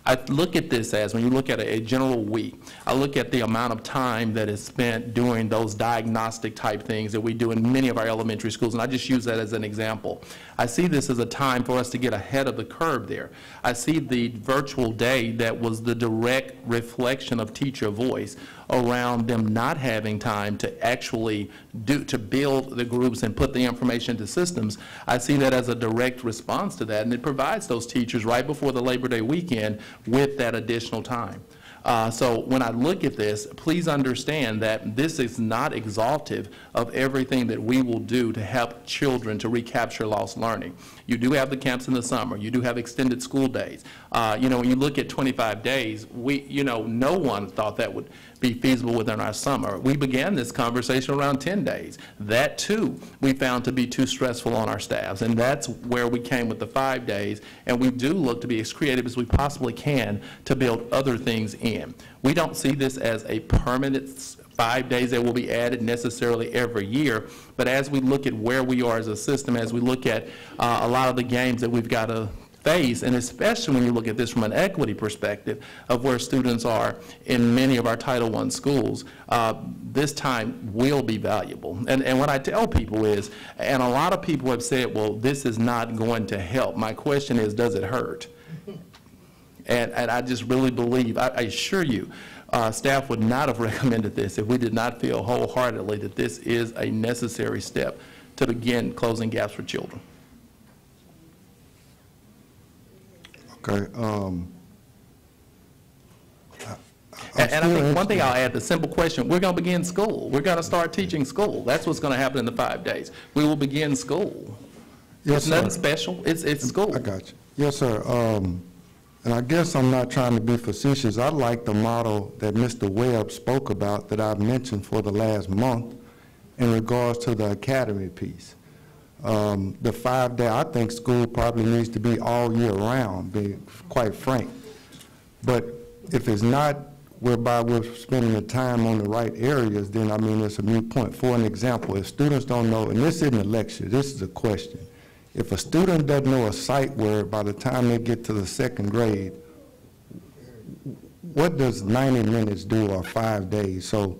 I look at this as, when you look at a general week, I look at the amount of time that is spent doing those diagnostic type things that we do in many of our elementary schools, and I just use that as an example. I see this as a time for us to get ahead of the curve there. I see the virtual day that was the direct reflection of teacher voice around them not having time to actually to build the groups and put the information into systems. I see that as a direct response to that, and it provides those teachers right before the Labor Day weekend with that additional time. So when I look at this, please understand that this is not exhaustive of everything that we will do to help children to recapture lost learning. You do have the camps in the summer. You do have extended school days. You know, when you look at 25 days, no one thought that would be feasible within our summer. We began this conversation around 10 days. That, too, we found to be too stressful on our staffs, and that's where we came with the 5 days, and we do look to be as creative as we possibly can to build other things in. We don't see this as a permanent 5 days that will be added necessarily every year, but as we look at where we are as a system, as we look at a lot of the games that we've got to face, and especially when you look at this from an equity perspective of where students are in many of our Title I schools, this time will be valuable. And what I tell people is, and a lot of people have said, well, this is not going to help. My question is, does it hurt? And I just really believe, I assure you, staff would not have recommended this if we did not feel wholeheartedly that this is a necessary step to begin closing gaps for children. Okay. And I think one thing I'll add, the simple question, we're going to begin school. We're going to start teaching school. That's what's going to happen in the 5 days. We will begin school. Yes, it's nothing sir. special. It's school. I got you. Yes, sir. And I guess I'm not trying to be facetious. I like the model that Mr. Webb spoke about that I've mentioned for the last month in regards to the academy piece. The 5 day, I think school probably needs to be all year round, being quite frank. But if it's not whereby we're spending the time on the right areas, then I mean it's a moot point. For an example, if students don't know, and this isn't a lecture, this is a question. If a student doesn't know a sight word by the time they get to the 2nd grade, what does 90 minutes do or 5 days? So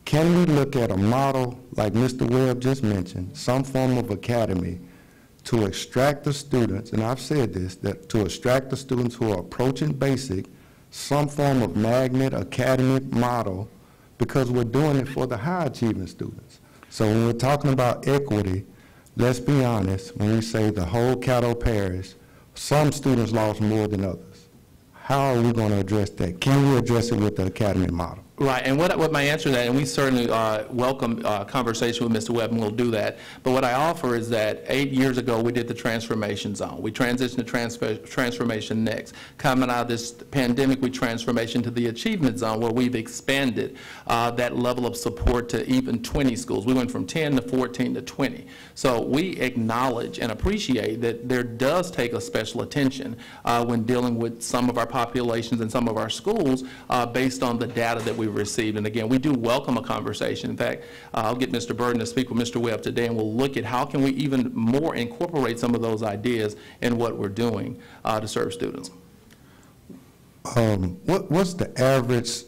can we look at a model like Mr. Webb just mentioned, some form of academy, to extract the students, and I've said this, that to extract the students who are approaching basic, some form of magnet academic model, because we're doing it for the high achieving students. So when we're talking about equity, let's be honest, when we say the whole Caddo Parish, some students lost more than others. How are we going to address that? Can we address it with the academy model? Right, and what my answer to that, and we certainly welcome conversation with Mr. Webb, and we'll do that, but what I offer is that 8 years ago, we did the transformation zone. We transitioned to transformation next. Coming out of this pandemic, we transformation to the achievement zone, where we've expanded that level of support to even 20 schools. We went from 10 to 14 to 20. So we acknowledge and appreciate that there does take a special attention when dealing with some of our populations and some of our schools based on the data that we received. And again, we do welcome a conversation. In fact, I'll get Mr. Burden to speak with Mr. Webb today, and we'll look at how can we even more incorporate some of those ideas in what we're doing to serve students. What's the average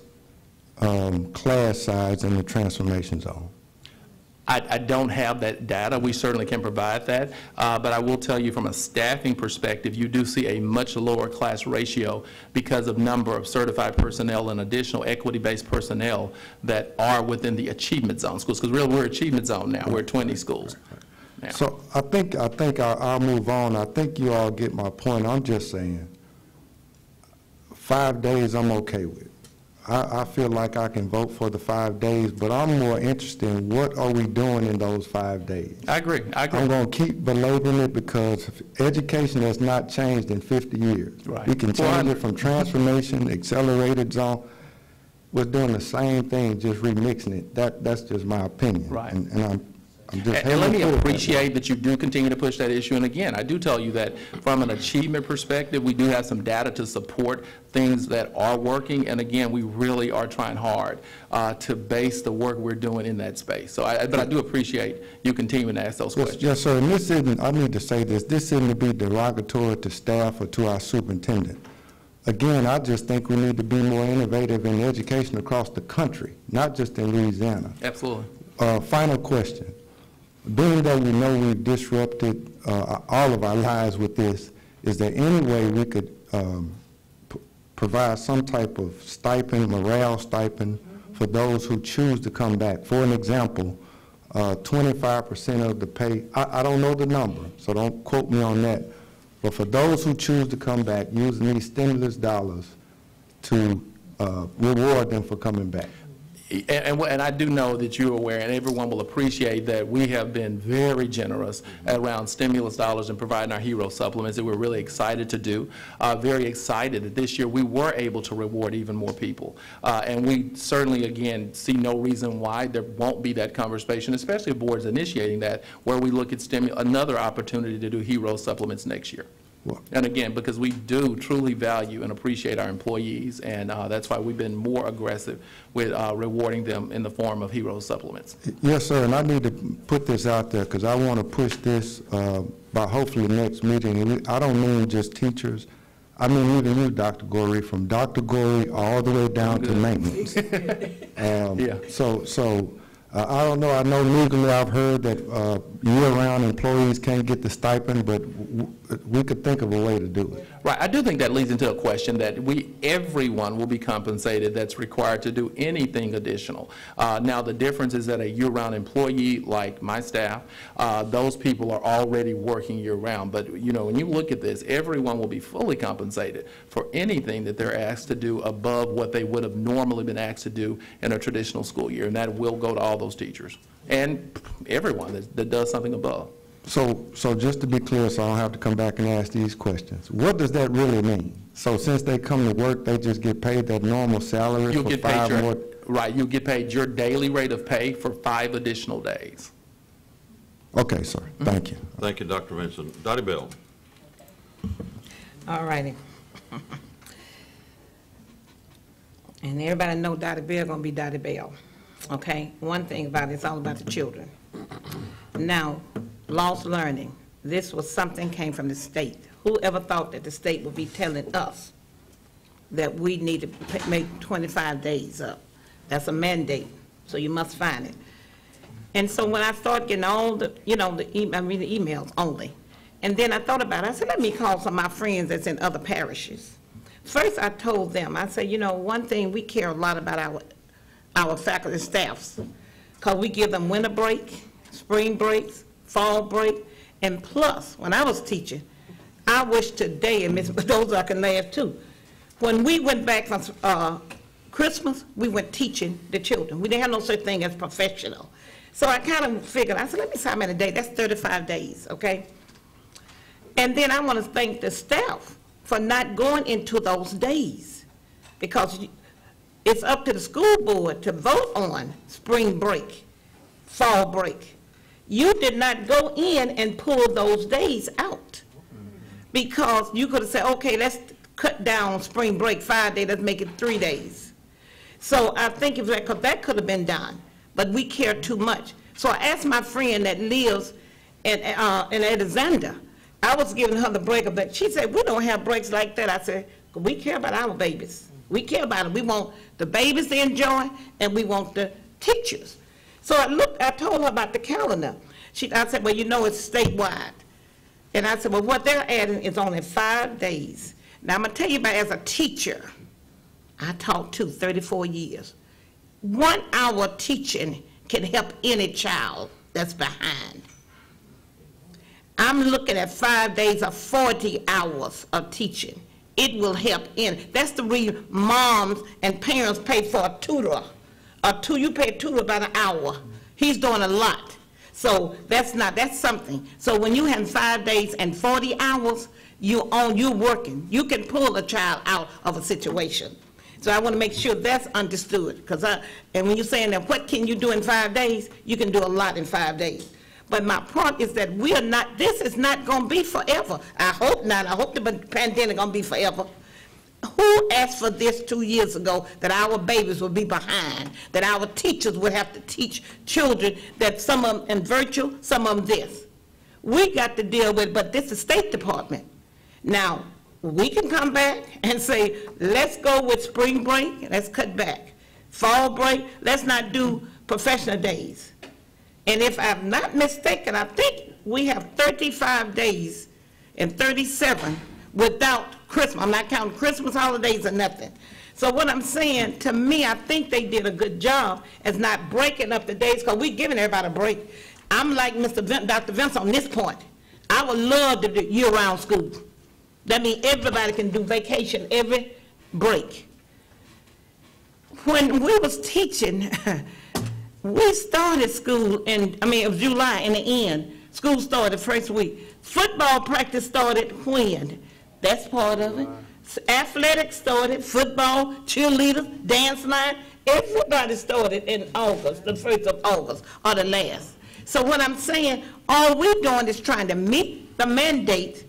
class size in the transformation zone? I don't have that data. We certainly can provide that, but I will tell you from a staffing perspective, you do see a much lower class ratio because of number of certified personnel and additional equity-based personnel that are within the achievement zone schools, because really we're achievement zone now. We're 20 schools now. So I think I'll move on. I think you all get my point. I'm just saying 5 days I'm okay with. I feel like I can vote for the 5 days, but I'm more interested in what are we doing in those 5 days. I agree. I'm going to keep belaboring it because education has not changed in 50 years. Right. We can change it from transformation, accelerated zone. We're doing the same thing, just remixing it. That's just my opinion. Right. And I'm just and let me appreciate that you do continue to push that issue. And again, I do tell you that from an achievement perspective, we do have some data to support things that are working. And again, we really are trying hard to base the work we're doing in that space. So, but I do appreciate you continuing to ask those questions. Yes, sir. And this isn't, I need to say this, this isn't to be derogatory to staff or to our superintendent. again, I just think we need to be more innovative in education across the country, not just in Louisiana. Absolutely. Final question. Being that we know we've disrupted all of our lives with this, is there any way we could provide some type of stipend, morale stipend, for those who choose to come back? For an example, 25% of the pay, I don't know the number, so don't quote me on that, but for those who choose to come back, using these stimulus dollars to reward them for coming back. And I do know that you're aware, and everyone will appreciate that we have been very generous around stimulus dollars and providing our hero supplements that we're really excited to do. Very excited that this year we were able to reward even more people. And we certainly, again, see no reason why there won't be that conversation, especially if boards initiating that, where we look at another opportunity to do hero supplements next year. And again, because we do truly value and appreciate our employees, and that's why we've been more aggressive with rewarding them in the form of hero supplements. Yes, sir, and I need to put this out there because I want to push this by hopefully next meeting. And I don't mean just teachers. I mean even you, Dr. Gorey, from Dr. Gorey all the way down to maintenance. Yeah. So I don't know. I know legally I've heard that year-round employees can't get the stipend, but we could think of a way to do it. Right. I do think that leads into a question that everyone will be compensated that's required to do anything additional. Now, the difference is that a year-round employee like my staff, those people are already working year-round. But, you know, when you look at this, everyone will be fully compensated for anything that they're asked to do above what they would have normally been asked to do in a traditional school year. And that will go to all those teachers and everyone that does something above. So just to be clear, so I don't have to come back and ask these questions, what does that really mean? So since they come to work, they just get paid that normal salary You'll for get 5 paid more? Right, you'll get paid your daily rate of pay for 5 additional days. Okay, sir, thank you. Thank you, Dr. Vincent. Dottie Bell. All righty. And everybody know Dottie Bell gonna be Dottie Bell, okay? One thing about it, it's all about the children. Now, lost learning, this was something came from the state. Who ever thought that the state would be telling us that we need to make 25 days up? That's a mandate, so you must find it. And so when I started getting all the, you know, the emails only, and then I thought about it, I said, let me call some of my friends that's in other parishes. First, I told them, I said, you know, one thing, we care a lot about our faculty staffs, because we give them winter break, spring breaks, fall break, and plus, when I was teaching, I wish today, and Ms. Mendoza, I can laugh too, when we went back from Christmas, we went teaching the children. We didn't have no such thing as professional. So I kind of figured, I said, let me see how many days, that's 35 days, okay? And then I want to thank the staff for not going into those days, because it's up to the school board to vote on spring break, fall break. You did not go in and pull those days out, because you could have said, okay, let's cut down spring break 5 days, let's make it 3 days. So I think if that could have been done, but we care too much. So I asked my friend that lives in Alexander, I was giving her the break of that. She said, we don't have breaks like that. I said, we care about our babies. We care about them. We want the babies to enjoy, and we want the teachers. So I told her about the calendar. I said, well, you know, it's statewide. And I said, well, what they're adding is only 5 days. Now, I'm going to tell you about, as a teacher, I taught 34 years. 1 hour teaching can help any child that's behind. I'm looking at 5 days of 40 hours of teaching. It will help any. That's the reason moms and parents pay for a tutor. You pay a tutor about an hour. He's doing a lot. So that's something. So when you have 5 days and 40 hours, you're working. You can pull a child out of a situation. So I want to make sure that's understood. And when you're saying that, what can you do in 5 days? You can do a lot in 5 days. But my point is that this is not going to be forever. I hope not. I hope the pandemic is going to be forever. Who asked for this 2 years ago, that our babies would be behind, that our teachers would have to teach children, that some of them in virtual, some of them this? We got to deal with, but this is State Department. Now, we can come back and say, let's go with spring break, let's cut back. Fall break, let's not do professional days. And if I'm not mistaken, I think we have 35 days and 37 without Christmas. I'm not counting Christmas holidays or nothing. So what I'm saying, to me, I think they did a good job as not breaking up the days, because we're giving everybody a break. I'm like Dr. Vince on this point. I would love to do year-round school. That means everybody can do vacation every break. When we was teaching, we started school in, it was July in the end. School started first week. Football practice started when? That's part of it. Athletics started, football, cheerleaders, dance line. Everybody started in August, the 1st of August, or the last. So what I'm saying, all we're doing is trying to meet the mandate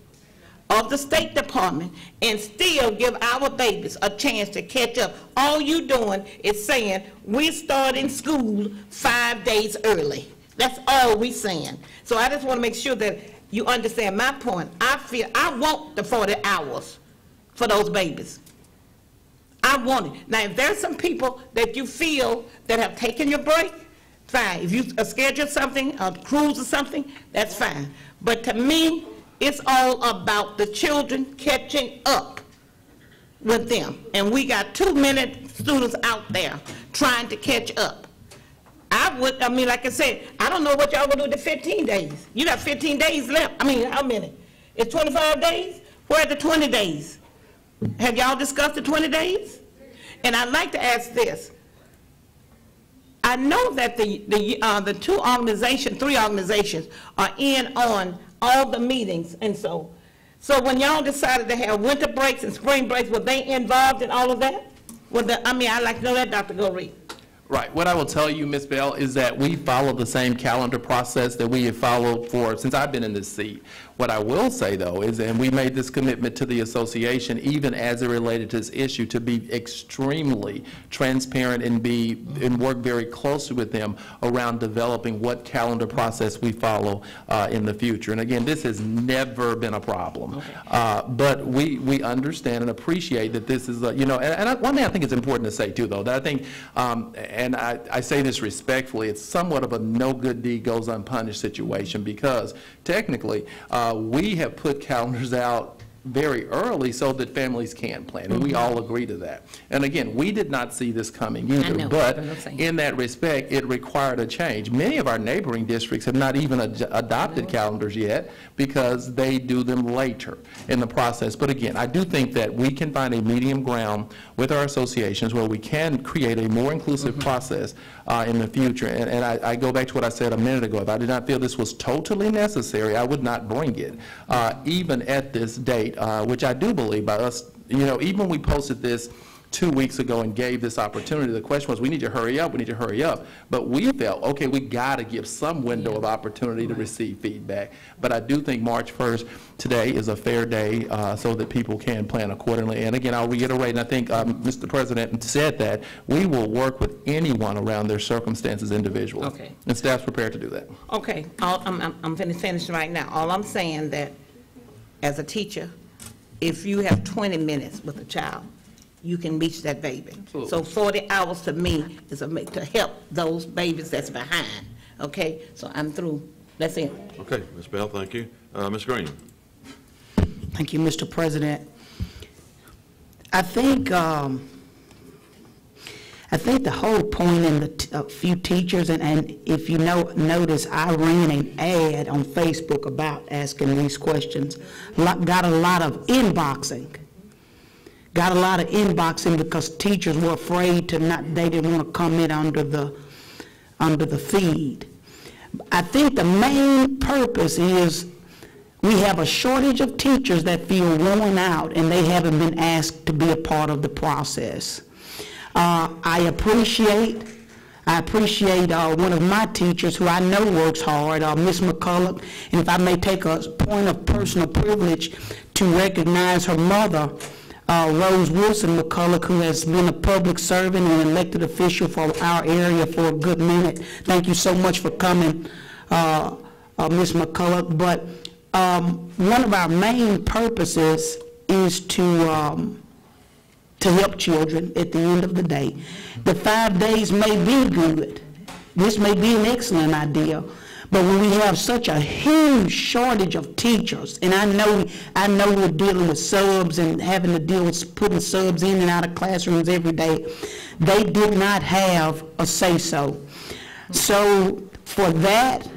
of the State Department and still give our babies a chance to catch up. All you doing is saying, we're starting school 5 days early. That's all we're saying. So I just want to make sure that you understand my point. I want the 40 hours for those babies. I want it. Now, if there's some people that you feel that have taken your break, fine. If you schedule something, a cruise or something, that's fine. But to me, it's all about the children catching up with them. And we got too many students out there trying to catch up. Like I said, I don't know what y'all gonna do with the 15 days. You got 15 days left. How many? It's 25 days? Where are the 20 days? Have y'all discussed the 20 days? And I'd like to ask this. I know that the 3 organizations are in on all the meetings, and so when y'all decided to have winter breaks and spring breaks, were they involved in all of that? I'd like to know that, Dr. Goree. Right. What I will tell you, Ms. Bell, is that we follow the same calendar process that we have followed since I've been in this seat. What I will say, though, is, and we made this commitment to the association, even as it related to this issue, to be extremely transparent and work very closely with them around developing what calendar process we follow in the future. And again, this has never been a problem. Okay. But we understand and appreciate that this is, one thing I think it's important to say, too, though, that I think, and I say this respectfully, it's somewhat of a no good deed goes unpunished situation, because technically, we have put calendars out very early so that families can plan, and we all agree to that. And again, we did not see this coming either, but in that respect, it required a change. Many of our neighboring districts have not even adopted calendars yet because they do them later in the process. But again, I do think that we can find a medium ground with our associations where we can create a more inclusive process in the future. And I go back to what I said a minute ago. If I did not feel this was totally necessary, I would not bring it, even at this date, which I do believe by us, even when we posted this 2 weeks ago and gave this opportunity, the question was, we need to hurry up, we need to hurry up. But we felt, okay, we got to give some window of opportunity to receive feedback. But I do think March 1st, today, is a fair day so that people can plan accordingly. And again, I'll reiterate, and I think Mr. President said that, we will work with anyone around their circumstances individually. Okay. And staff's prepared to do that. Okay, I'm finished right now. All I'm saying that, as a teacher, if you have 20 minutes with a child, you can reach that baby. Absolutely. So 40 hours to me is to help those babies that's behind. Okay, so I'm through. That's it. Okay, Ms. Bell, thank you. Ms. Green. Thank you, Mr. President. I think the whole point in the few teachers, and if you notice, I ran an ad on Facebook about asking these questions. Got a lot of inboxing. Because teachers were afraid they didn't want to comment under the feed. I think the main purpose is we have a shortage of teachers that feel worn out and they haven't been asked to be a part of the process. I appreciate one of my teachers who I know works hard, Ms. McCulloch, and if I may take a point of personal privilege to recognize her mother, Rose Wilson McCulloch, who has been a public servant and elected official for our area for a good minute. Thank you so much for coming, Ms. McCulloch. But one of our main purposes is to help children at the end of the day. The 5 days may be good. This may be an excellent idea. But when we have such a huge shortage of teachers, and I know we're dealing with subs and having to deal with putting subs in and out of classrooms every day, they did not have a say-so. So for that,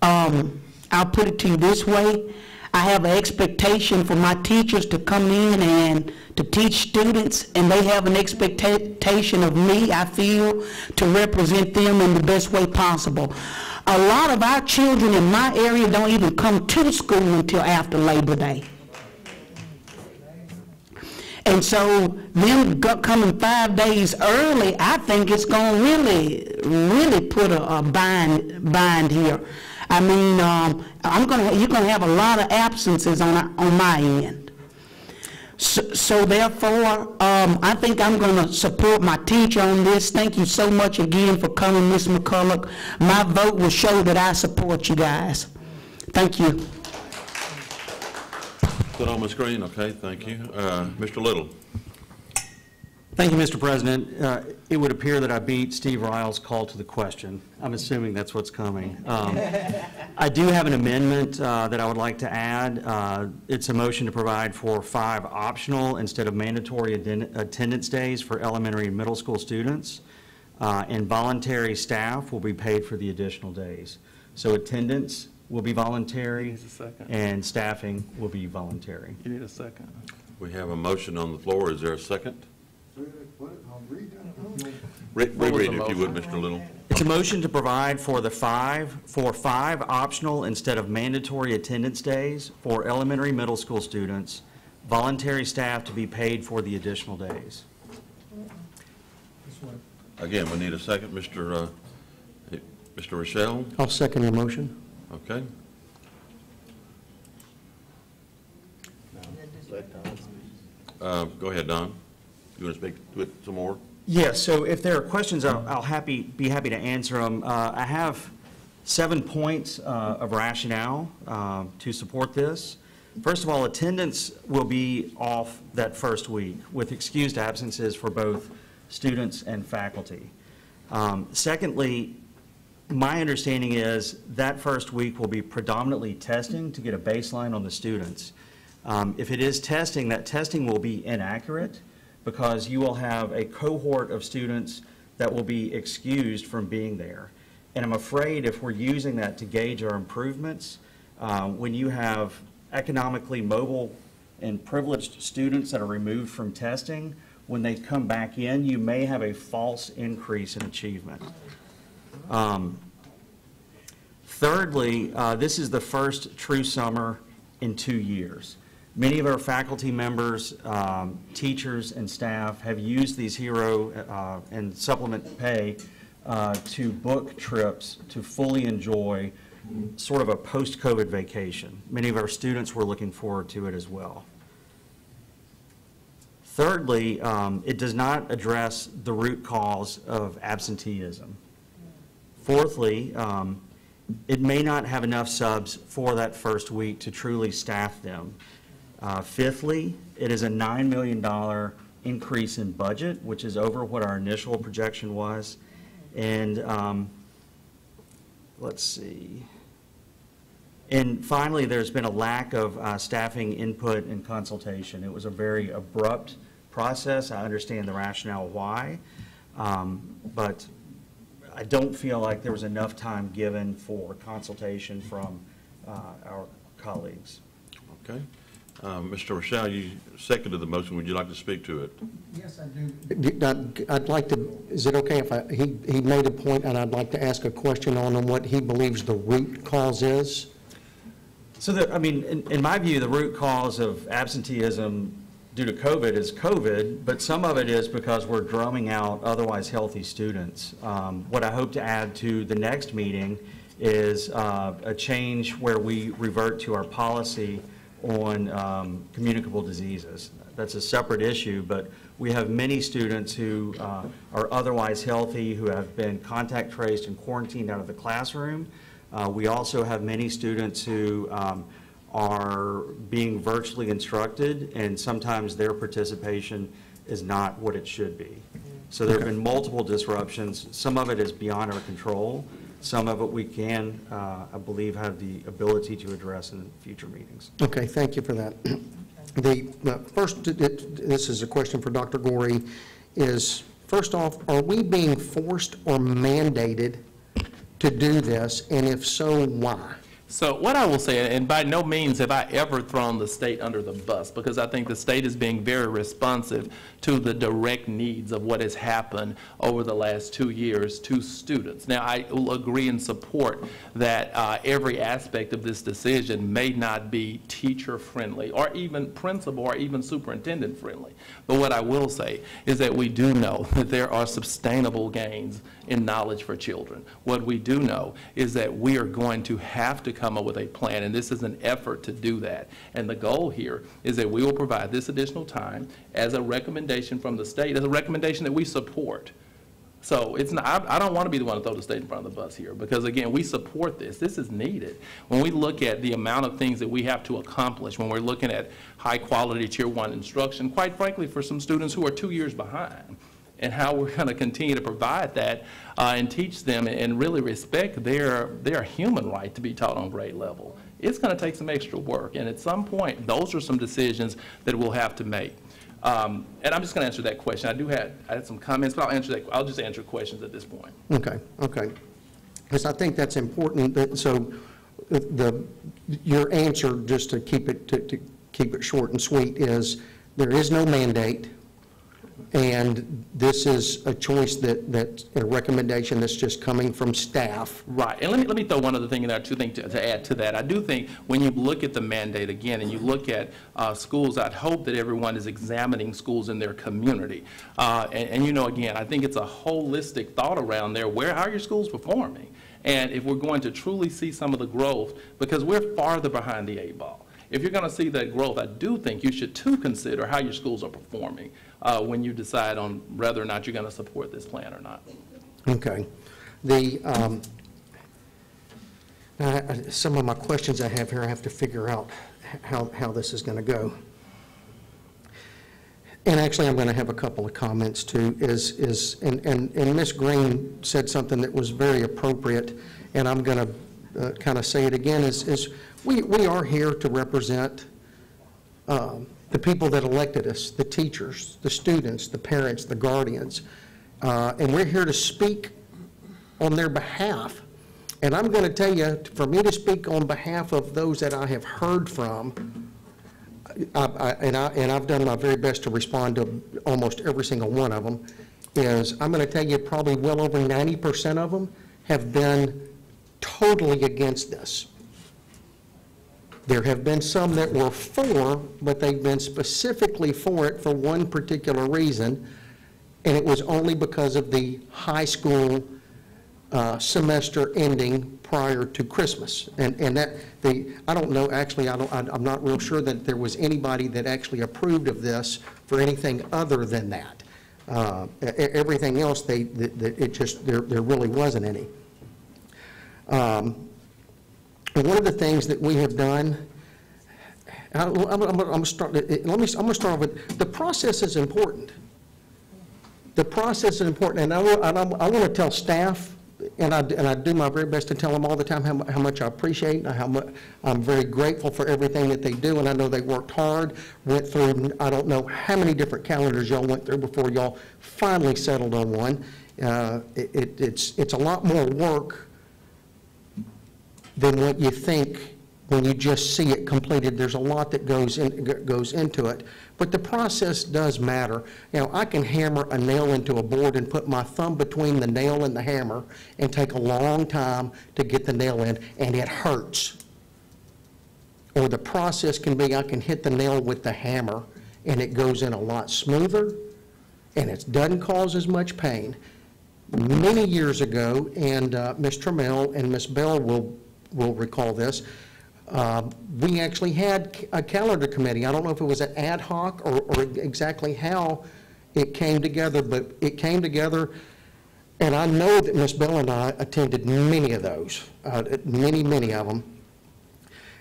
I'll put it to you this way. I have an expectation for my teachers to come in and to teach students, and they have an expectation of me, I feel, to represent them in the best way possible. A lot of our children in my area don't even come to school until after Labor Day. And so them coming 5 days early, I think it's going to really put a bind here. I mean, you're going to have a lot of absences on my end. So therefore, I think I'm going to support my teacher on this. Thank you so much again for coming, Ms. McCulloch. My vote will show that I support you guys. Thank you. Put on my screen, okay, thank you. Mr. Little. Thank you, Mr. President. It would appear that I beat Steve Riles' call to the question. I'm assuming that's what's coming. I do have an amendment that I would like to add. It's a motion to provide for 5 optional instead of mandatory attendance days for elementary and middle school students, and voluntary staff will be paid for the additional days. So attendance will be voluntary, and staffing will be voluntary. You need a second. We have a motion on the floor. Is there a second? Reread it if you would, Mr. Little. It's a motion to provide for 5 optional instead of mandatory attendance days for elementary middle school students, voluntary staff to be paid for the additional days. Again, we need a second. Mr. Rochelle? I'll second your motion. Okay. Go ahead, Don. You want to speak to it some more? Yes, so if there are questions, I'll be happy to answer them. I have 7 points of rationale to support this. First of all, attendance will be off that first week with excused absences for both students and faculty. Secondly, my understanding is that first week will be predominantly testing to get a baseline on the students. If it is testing, that testing will be inaccurate because you will have a cohort of students that will be excused from being there. And I'm afraid if we're using that to gauge our improvements, when you have economically mobile and privileged students that are removed from testing, when they come back in, you may have a false increase in achievement. Thirdly, this is the first true summer in 2 years. Many of our faculty members, teachers, and staff have used these hero and supplement pay to book trips to fully enjoy sort of a post-COVID vacation. Many of our students were looking forward to it as well. Thirdly, it does not address the root cause of absenteeism. Fourthly, it may not have enough subs for that first week to truly staff them. Fifthly, it is a $9 million increase in budget, which is over what our initial projection was. And let's see. And finally, there's been a lack of staffing input and consultation. It was a very abrupt process. I understand the rationale why, but I don't feel like there was enough time given for consultation from our colleagues. Okay. Mr. Rochelle, you seconded the motion. Would you like to speak to it? Yes, I do. I'd like to, is it okay if he made a point and I'd like to ask a question on him what he believes the root cause is? So, I mean, in my view, the root cause of absenteeism due to COVID is COVID, but some of it is because we're drumming out otherwise healthy students. What I hope to add to the next meeting is a change where we revert to our policy on communicable diseases. That's a separate issue, but we have many students who are otherwise healthy, who have been contact traced and quarantined out of the classroom. We also have many students who are being virtually instructed, and sometimes their participation is not what it should be. So there have been multiple disruptions. Some of it is beyond our control. Some of it we can, I believe, have the ability to address in future meetings. Okay, thank you for that. The first, this is a question for Dr. Gorey, is first off, are we being forced or mandated to do this, and if so, why? So what I will say, and by no means have I ever thrown the state under the bus, because I think the state is being very responsive to the direct needs of what has happened over the last 2 years to students. Now, I will agree and support that every aspect of this decision may not be teacher-friendly, or even principal, or even superintendent-friendly. But what I will say is that we do know that there are sustainable gains in knowledge for children. What we do know is that we are going to have to come up with a plan, and this is an effort to do that. And the goal here is that we will provide this additional time as a recommendation from the state, as a recommendation that we support. So it's not, I don't want to be the one to throw the state in front of the bus here, because again, we support this. This is needed. When we look at the amount of things that we have to accomplish, when we're looking at high quality Tier 1 instruction, quite frankly, for some students who are 2 years behind, and how we're going to continue to provide that and teach them and really respect their human right to be taught on grade level. It's going to take some extra work, and at some point, those are some decisions that we'll have to make. And I'm just going to answer that question. I had some comments, but I'll just answer questions at this point. Okay, okay. Because I think that's important. So your answer, just to keep it short and sweet, is there is no mandate. And this is a choice that's a recommendation that's just coming from staff. Right. And let me throw one other thing in there, too, to add to that. I do think when you look at the mandate again and you look at schools, I'd hope that everyone is examining schools in their community. And you know, again, I think it's a holistic thought around there. How are your schools performing? And if we're going to truly see some of the growth, because we're farther behind the 8 ball. If you're going to see that growth, I do think you should, too, consider how your schools are performing when you decide on whether or not you're going to support this plan or not. Okay. Some of my questions I have here, I have to figure out how this is going to go. And actually, I'm going to have a couple of comments, too. And Ms. Green said something that was very appropriate, and I'm going to kind of say it again, is we are here to represent the people that elected us, the teachers, the students, the parents, the guardians, and we're here to speak on their behalf. And I'm going to tell you, for me to speak on behalf of those that I have heard from, and I've done my very best to respond to almost every single one of them, is I'm going to tell you probably well over 90% of them have been totally against this. There have been some that were for, but they've been specifically for it for one particular reason, and it was only because of the high school semester ending prior to Christmas. And I don't know, actually, I'm not real sure that there was anybody that actually approved of this for anything other than that. Everything else, there really wasn't any. One of the things that we have done, I'm going to start with, the process is important. The process is important, and I want to tell staff, and I do my very best to tell them all the time how much I appreciate and how much I'm very grateful for everything that they do, and I know they worked hard, went through, I don't know how many different calendars y'all went through before y'all finally settled on one. It's a lot more work than what you think when you just see it completed. There's a lot that goes into it. But the process does matter. You know, I can hammer a nail into a board and put my thumb between the nail and the hammer and take a long time to get the nail in, and it hurts. Or the process can be I can hit the nail with the hammer and it goes in a lot smoother and it doesn't cause as much pain. Many years ago, and Ms. Trammell and Ms. Bell will recall this, we actually had a calendar committee. I don't know if it was an ad hoc or exactly how it came together, but it came together, and I know that Ms. Bell and I attended many of those, many of them.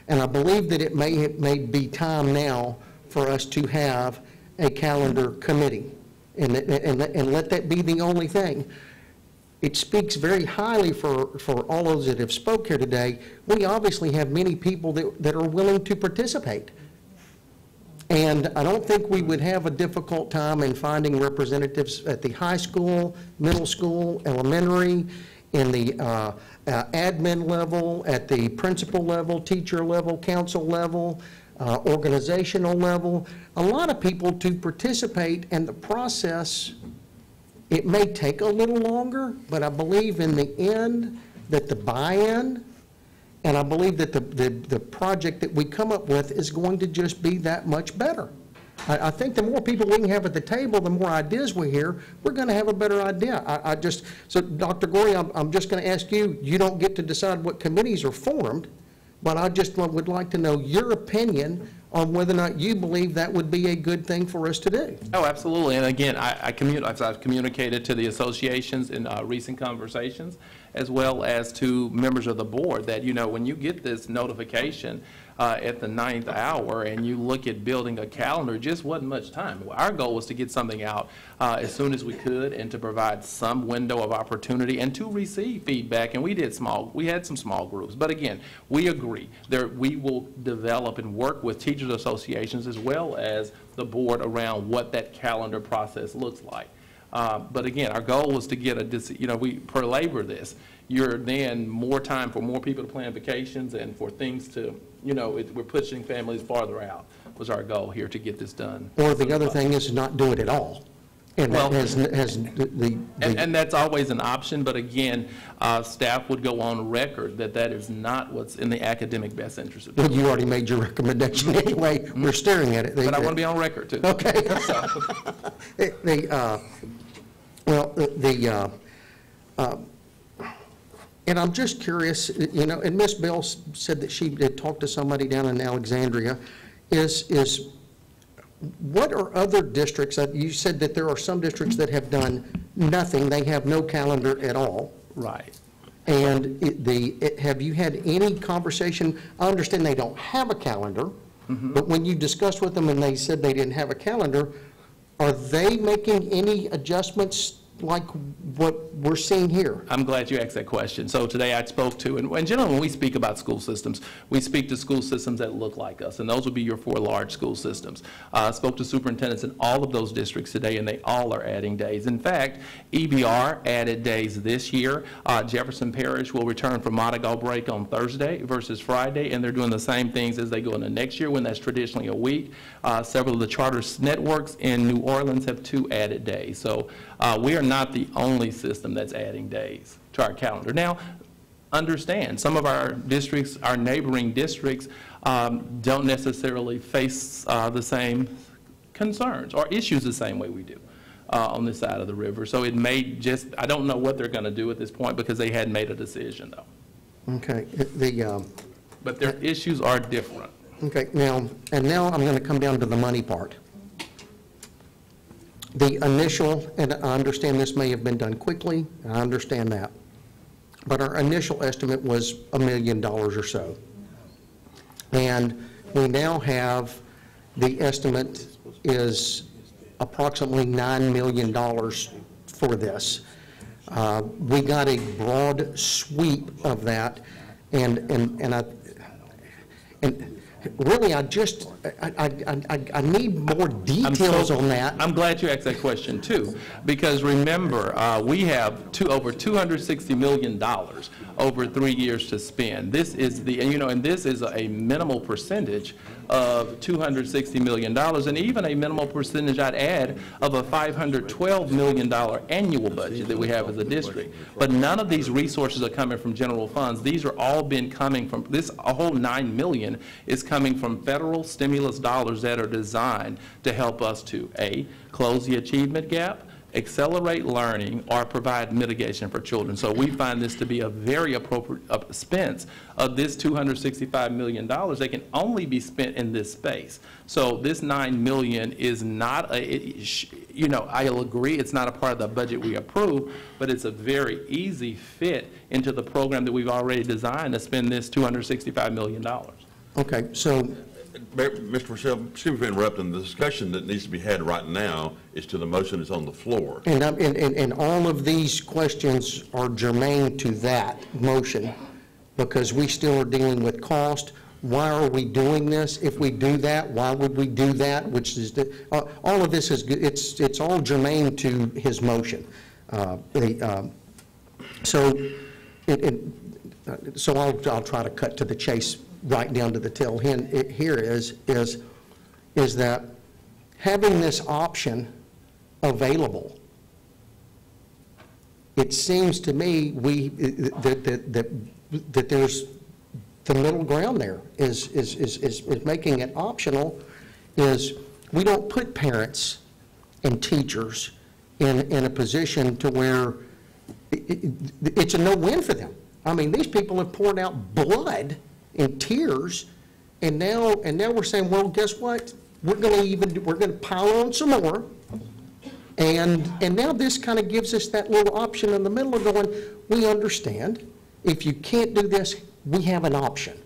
And I believe that it may be time now for us to have a calendar committee, and let that be the only thing. It speaks very highly for all those that have spoke here today. We obviously have many people that are willing to participate. And I don't think we would have a difficult time in finding representatives at the high school, middle school, elementary, in the admin level, at the principal level, teacher level, council level, organizational level. A lot of people to participate, and the process, it may take a little longer, but I believe in the end that the buy-in, and I believe that the project that we come up with is going to just be that much better. I think the more people we can have at the table, the more ideas we hear, we're going to have a better idea. So Dr. Gorey, I'm just going to ask you, you don't get to decide what committees are formed, but I just would like to know your opinion on whether or not you believe that would be a good thing for us to do. Oh, absolutely. And again, I've communicated to the associations in recent conversations, as well as to members of the board, that, you know, when you get this notification at the 9th hour and you look at building a calendar, it just wasn't much time. Our goal was to get something out as soon as we could, and to provide some window of opportunity and to receive feedback. And we had some small groups. But again, we agree that we will develop and work with teachers associations as well as the board around what that calendar process looks like. But again, our goal was to get per labor this. You're then more time for more people to plan vacations and for things to, we're pushing families farther out, was our goal here, to get this done. Or the other thing is to not do it at all. And well, and that's always an option, but again, staff would go on record that that is not what's in the academic best interest of people. Well, you already made your recommendation anyway. We're staring at it. But I want to be on record, too. Okay. And I'm just curious, and Ms. Bell said that she had talked to somebody down in Alexandria, is what are other districts, you said that there are some districts that have done nothing, they have no calendar at all. Right. And have you had any conversation, I understand they don't have a calendar, but when you discussed with them and they said they didn't have a calendar, are they making any adjustments like what we're seeing here? I'm glad you asked that question. So today I spoke to, and generally when we speak about school systems, we speak to school systems that look like us, and those would be your 4 large school systems. I spoke to superintendents in all of those districts today, and they all are adding days. In fact, EBR added days this year. Jefferson Parish will return from Mardi Gras break on Thursday versus Friday, and they're doing the same things as they go into next year, when that's traditionally a week. Several of the charter networks in New Orleans have 2 added days. So we are not the only system that's adding days to our calendar. Now, understand, some of our districts, our neighboring districts, don't necessarily face the same concerns or issues the same way we do on this side of the river. So it may just, I don't know what they're going to do at this point, because they hadn't made a decision, though. Okay. But their issues are different. Okay. Now I'm going to come down to the money part. The initial, and I understand this may have been done quickly, I understand that, but our initial estimate was $1 million or so. And we now have, the estimate is approximately $9 million for this. We got a broad sweep of that, and really, I need more details on that. I'm glad you asked that question, too, because remember, we have over $260 million over 3 years to spend. This is and this is a minimal percentage of $260 million, and even a minimal percentage, I'd add, of a $512 million annual budget that we have as a district. But none of these resources are coming from general funds. These are all been coming from, a whole $9 million is coming from federal stimulus dollars that are designed to help us to, A, close the achievement gap, accelerate learning, or provide mitigation for children. So we find this to be a very appropriate expense of this $265 million. They can only be spent in this space. So this $9 million is not, I'll agree, it's not a part of the budget we approve, but it's a very easy fit into the program that we've already designed to spend this $265 million. Okay, so, Mr. Rochelle, excuse me for interrupting. The discussion that needs to be had right now is to the motion that's on the floor. and all of these questions are germane to that motion, because we still are dealing with cost. Why are we doing this? If we do that, why would we do that? Which is, all of this is, it's all germane to his motion. So I'll try to cut to the chase right down to the tail end here is that having this option available, it seems to me that there's the middle ground there is making it optional, is we don't put parents and teachers in a position to where it's a no-win for them. I mean, these people have poured out blood and tears, and now we're saying, well, guess what? We're going to pile on some more, and now this kind of gives us that little option in the middle of going, we understand. If you can't do this, we have an option.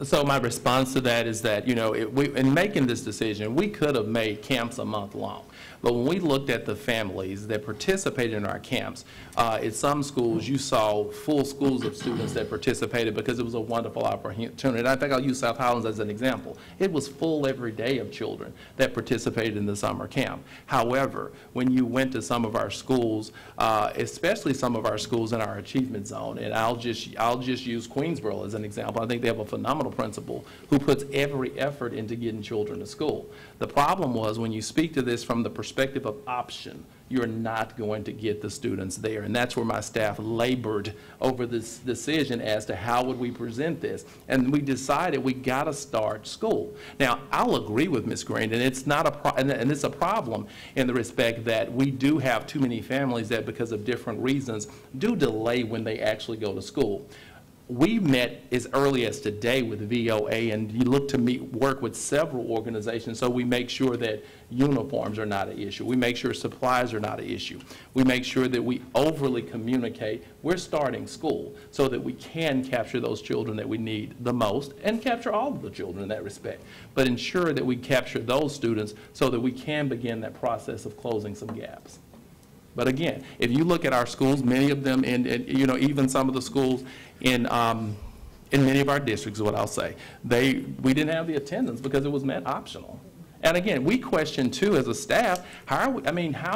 So my response to that is that, in making this decision, we could have made camps a month long. But when we looked at the families that participated in our camps, at some schools you saw full schools of students that participated because it was a wonderful opportunity. I think I'll use South Highlands as an example. It was full every day of children that participated in the summer camp. However, when you went to some of our schools, especially some of our schools in our achievement zone, and I'll just use Queensboro as an example. I think they have a phenomenal principal who puts every effort into getting children to school. The problem was when you speak to this from the perspective of option, you're not going to get the students there. And that's where my staff labored over this decision as to how would we present this. And we decided we got to start school. Now, I'll agree with Ms. Green, and it's not and it's a problem in the respect that we do have too many families that, because of different reasons, do delay when they actually go to school. We met as early as today with VOA, and you look to work with several organizations so we make sure that uniforms are not an issue. We make sure supplies are not an issue. We make sure that we overly communicate we're starting school so that we can capture those children that we need the most and capture all of the children in that respect, but ensure that we capture those students so that we can begin that process of closing some gaps. But again, if you look at our schools, many of them, and even some of the schools in many of our districts, is what I'll say, we didn't have the attendance because it was meant optional. And again, we question too as a staff, how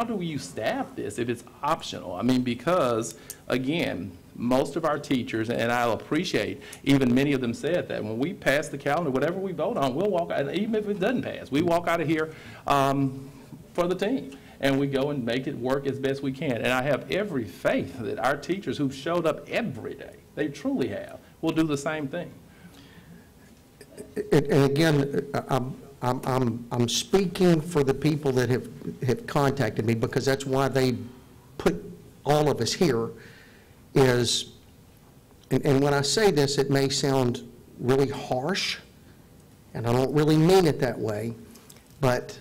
do you staff this if it's optional? I mean, because again, most of our teachers, and I'll appreciate, even many of them said that when we pass the calendar, whatever we vote on, we'll walk out, even if it doesn't pass, we walk out of here for the team. And we go and make it work as best we can. And I have every faith that our teachers who've showed up every day, they truly have, will do the same thing. And again, I'm speaking for the people that have contacted me, because that's why they put all of us here, is, and when I say this, it may sound really harsh, and I don't really mean it that way, but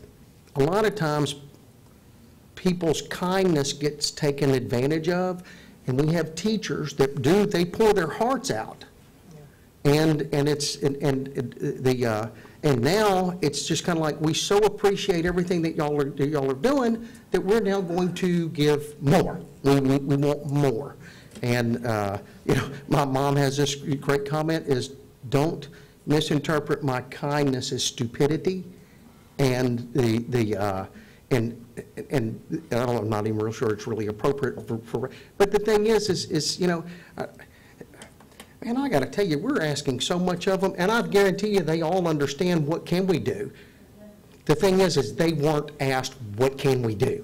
a lot of times people's kindness gets taken advantage of, and we have teachers that they pour their hearts out, and now it's just kind of like, we so appreciate everything that y'all are doing that we're now going to give more. We want more, and my mom has this great comment: is don't misinterpret my kindness as stupidity, and and I'm not even real sure it's really appropriate for but the thing is man, I got to tell you, we're asking so much of them, and I guarantee you they all understand what can we do. The thing is they weren't asked what can we do,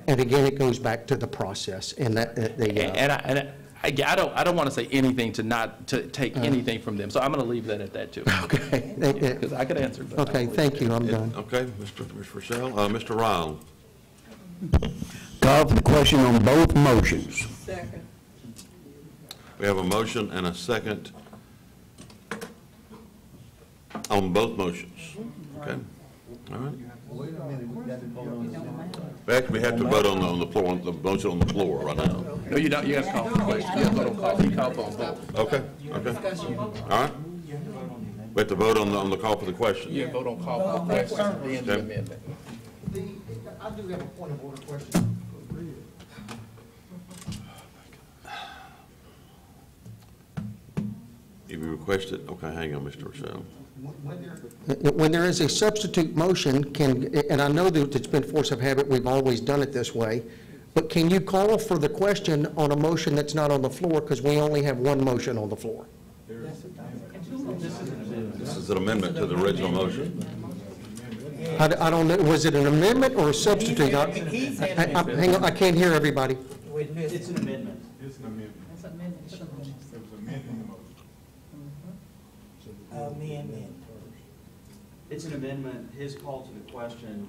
and again it goes back to the process and that I don't want to say anything to take anything from them, so I'm going to leave that at that too. Okay. Because I could answer. Okay, thank you. I'm done. Okay, Mr. Rochelle. Mr. Ryle. Call for the question on both motions. Second. We have a motion and a second on both motions. Okay. All right. We have to vote on the floor, the motion on the floor right now. No, you don't. You have to call for the question. You have to call for both. Okay. Okay. All right. We have to vote on the call for the question. Yeah, vote on call for the question, then the Okay. amendment. I do have a point of order question. If you request it, okay, hang on, Mr. Rochelle. When there is a substitute motion, and I know that it's been force of habit, we've always done it this way, but can you call for the question on a motion that's not on the floor, because we only have one motion on the floor? This is an amendment to the original motion. I don't know, was it an amendment or a substitute? Hang on, I can't hear everybody. It's an amendment. It's an amendment. It's amendment. It was amending the motion. Amendment. It's an amendment. His call to the question,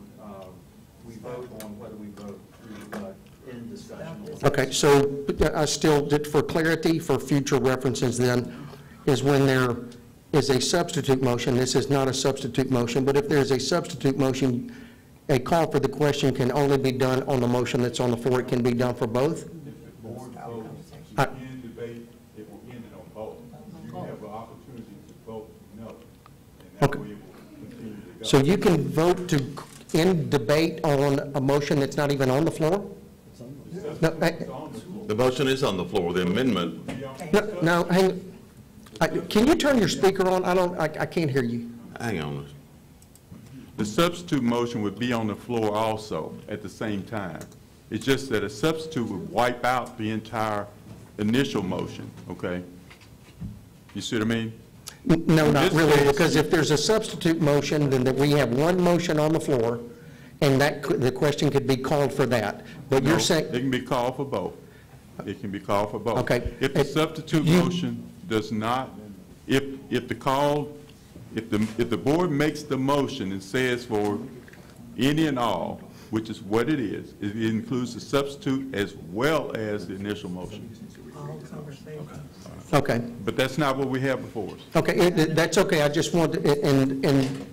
we vote on whether we vote through in discussion. Okay, so I still, for clarity, for future references then, is when there is a substitute motion, this is not a substitute motion, but if there's a substitute motion, a call for the question can only be done on the motion that's on the floor. It can be done for both? If the board votes to end debate, it will end it on both. You have an opportunity to vote no, and that way it will continue to go. So you can vote to end debate on a motion that's not even on the floor? No, The motion is on the floor, the amendment. no, hang, can you turn your speaker on? I can't hear you. Hang on. The substitute motion would be on the floor also at the same time. It's just that a substitute would wipe out the entire initial motion, okay? You see what I mean? No, not This really, says- because if there's a substitute motion, then that we have one motion on the floor, and the question could be called for that. But you're No, saying, it can be called for both. It can be called for both. Okay. If the substitute motion does not, if the board makes the motion and says for any and all, which is what it is, it includes the substitute as well as the initial motion. okay, But that's not what we have before us. okay, that's okay, I just want, and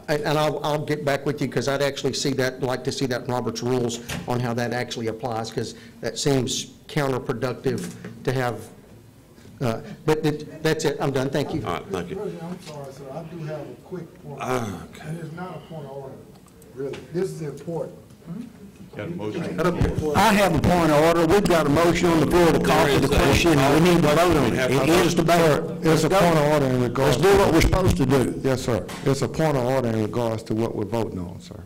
I'll get back with you, because I'd actually like to see that in Robert's rules on how that actually applies, because that seems counterproductive to have, but that's it, I'm done, thank you. All right, thank you. President, I'm sorry, sir, I do have a quick point. Okay. And it's not a point of order, really. This is important. Got a motion? I have a point of order. We've got a motion on the floor to call for the question, and we need to vote on it. It is debate. It's a point of order in regards. Let's do what we're supposed to do. Yes, sir. It's a point of order in regards to what we're voting on, sir.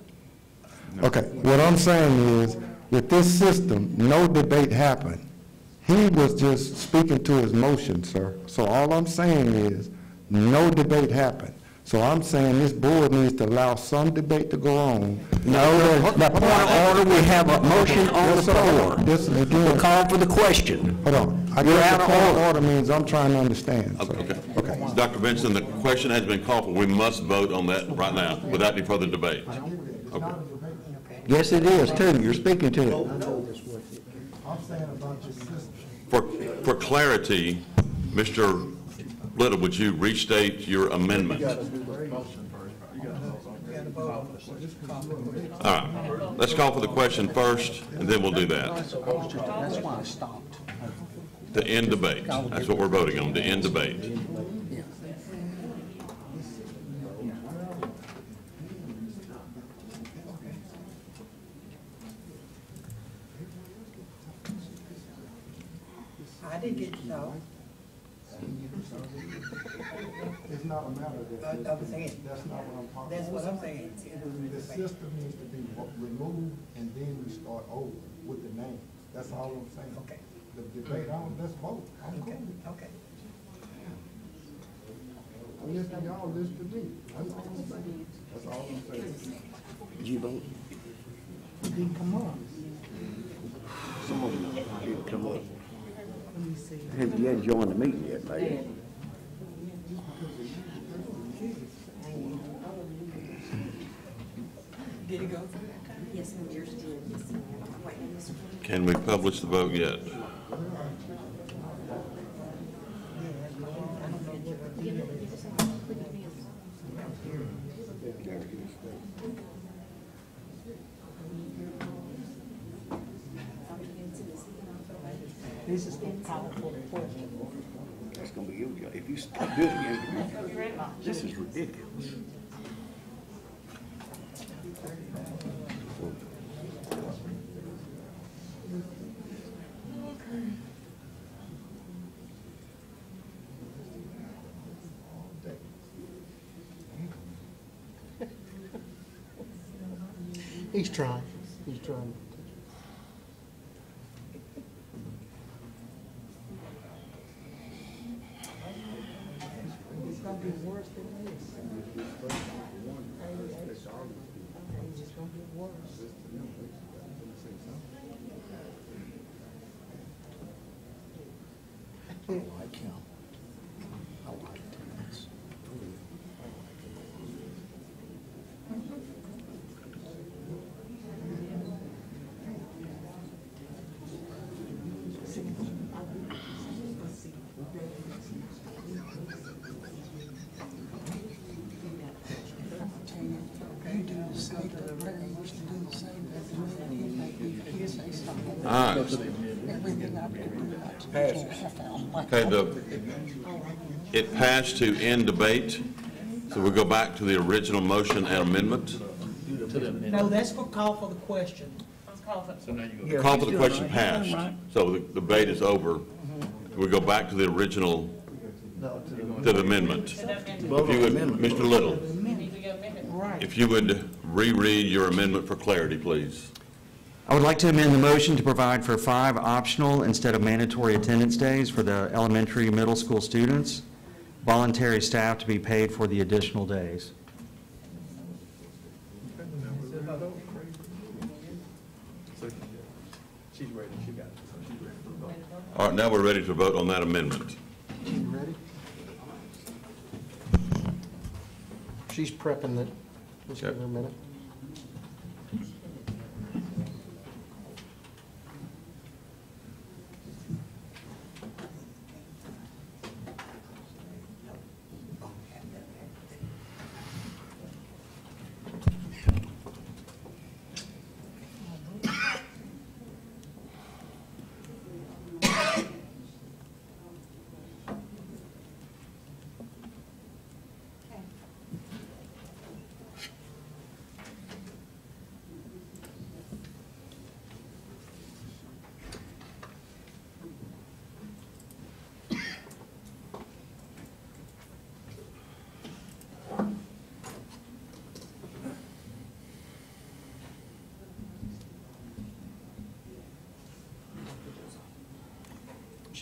Okay, what I'm saying is, with this system, no debate happened. He was just speaking to his motion, sir. So all I'm saying is, no debate happened. So I'm saying this board needs to allow some debate to go on. No, the point of order, we have a motion on the floor. This is again. The call for the question. Hold on. I You're guess out the of point of order. order means I'm trying to understand, sir. Okay. Dr. Benson, the question has been called for. We must vote on that right now without any further debate. Okay. Yes, it is, too. You're speaking to it. I'm saying about this system. For clarity, Mr. Little, would you restate your amendment? All right, let's call for the question first, and then we'll do that. That's why I stopped. To end debate. That's what we're voting on, to end debate. I didn't get to know. It's not a matter of that. I'm saying. That's not what I'm talking about. That's what I'm saying. The system needs to be removed and then we start over with the name. That's all I'm saying. Okay. The debate, let's vote. I'm cool. Okay. Listen to y'all, listen to me. That's all I'm saying. That's all I'm saying. Did you vote? It didn't come on. Some of them didn't come up. Have you joined the meeting yet, lady? Did it go through? Yes, ma'am, yours did. Can we publish the vote yet? This is the call for the question. It's gonna be your job. If you do it again, this is ridiculous. He's trying. He's trying. It's gonna be worse than this. It's gonna get worse. I like him. I like tennis. All right. Okay, it passed to end debate, so we'll go back to the original motion and amendment. No, that's for call for the question. The call for the question passed, so the debate is over. We go back to the original, to the amendment. If you would, Mr. Little, if you would reread your amendment for clarity, please. I would like to amend the motion to provide for 5 optional instead of mandatory attendance days for the elementary and middle school students, voluntary staff to be paid for the additional days. She's ready, she got it. She's ready to vote. All right, now we're ready to vote on that amendment. You ready? She's prepping it. Just give her a minute.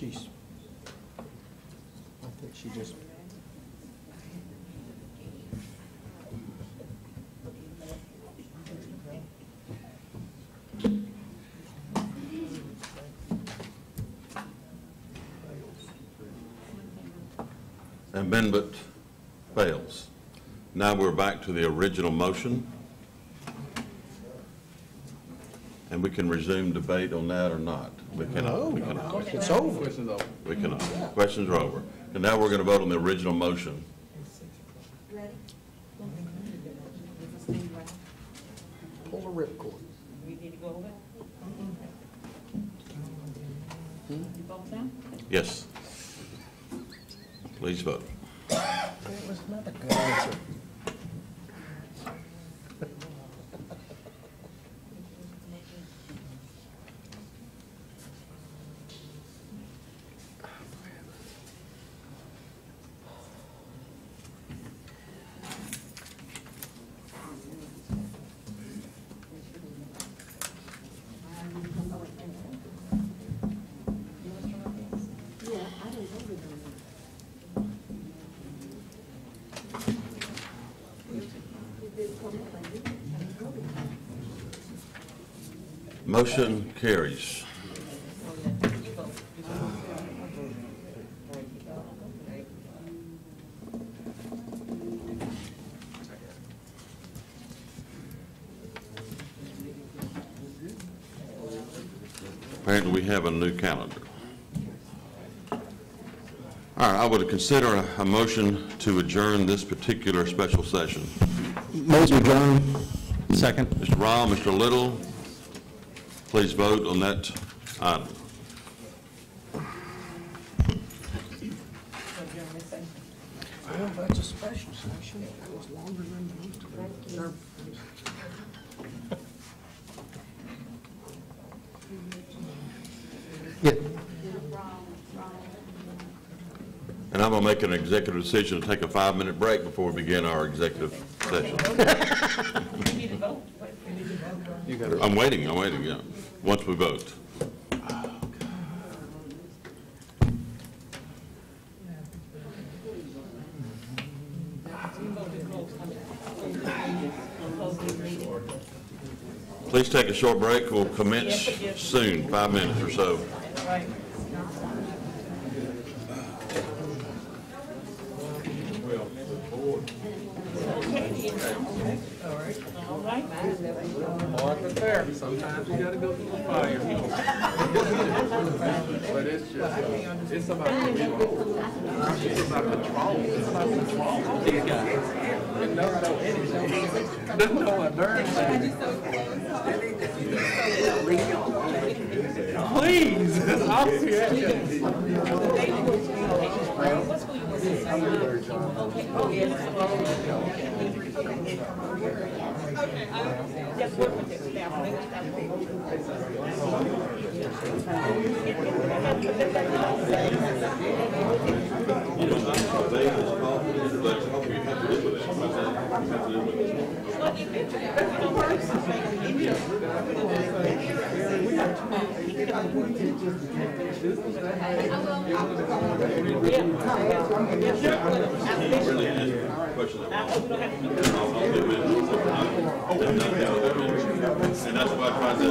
I think she just. Amendment fails. Now we're back to the original motion. And we can resume debate on that or not? We cannot. We cannot. It's over. Question's over. We cannot. Questions are over. And now we're going to vote on the original motion. Pull the ripcord. We need to go over it? You vote now? Yes. Please vote. That was not a good answer. Motion carries. Apparently, we have a new calendar. All right, I would consider a motion to adjourn this particular special session. Motion adjourned. Second. Mr. Ryle, Mr. Little, please vote on that item. Well, that's a special session. It was longer than most of them. Yeah. And I'm going to make an executive decision to take a 5-minute break before we begin our executive session. I'm waiting, yeah, once we vote. Please take a short break. We'll commence soon, 5 minutes or so. Sometimes you gotta go through the fire. But it's just, it's about control. It's about control. It's about control. These guys. And don't know anything. Don't know a darn thing. Please, it's Just work with this staff. And that's why I tried to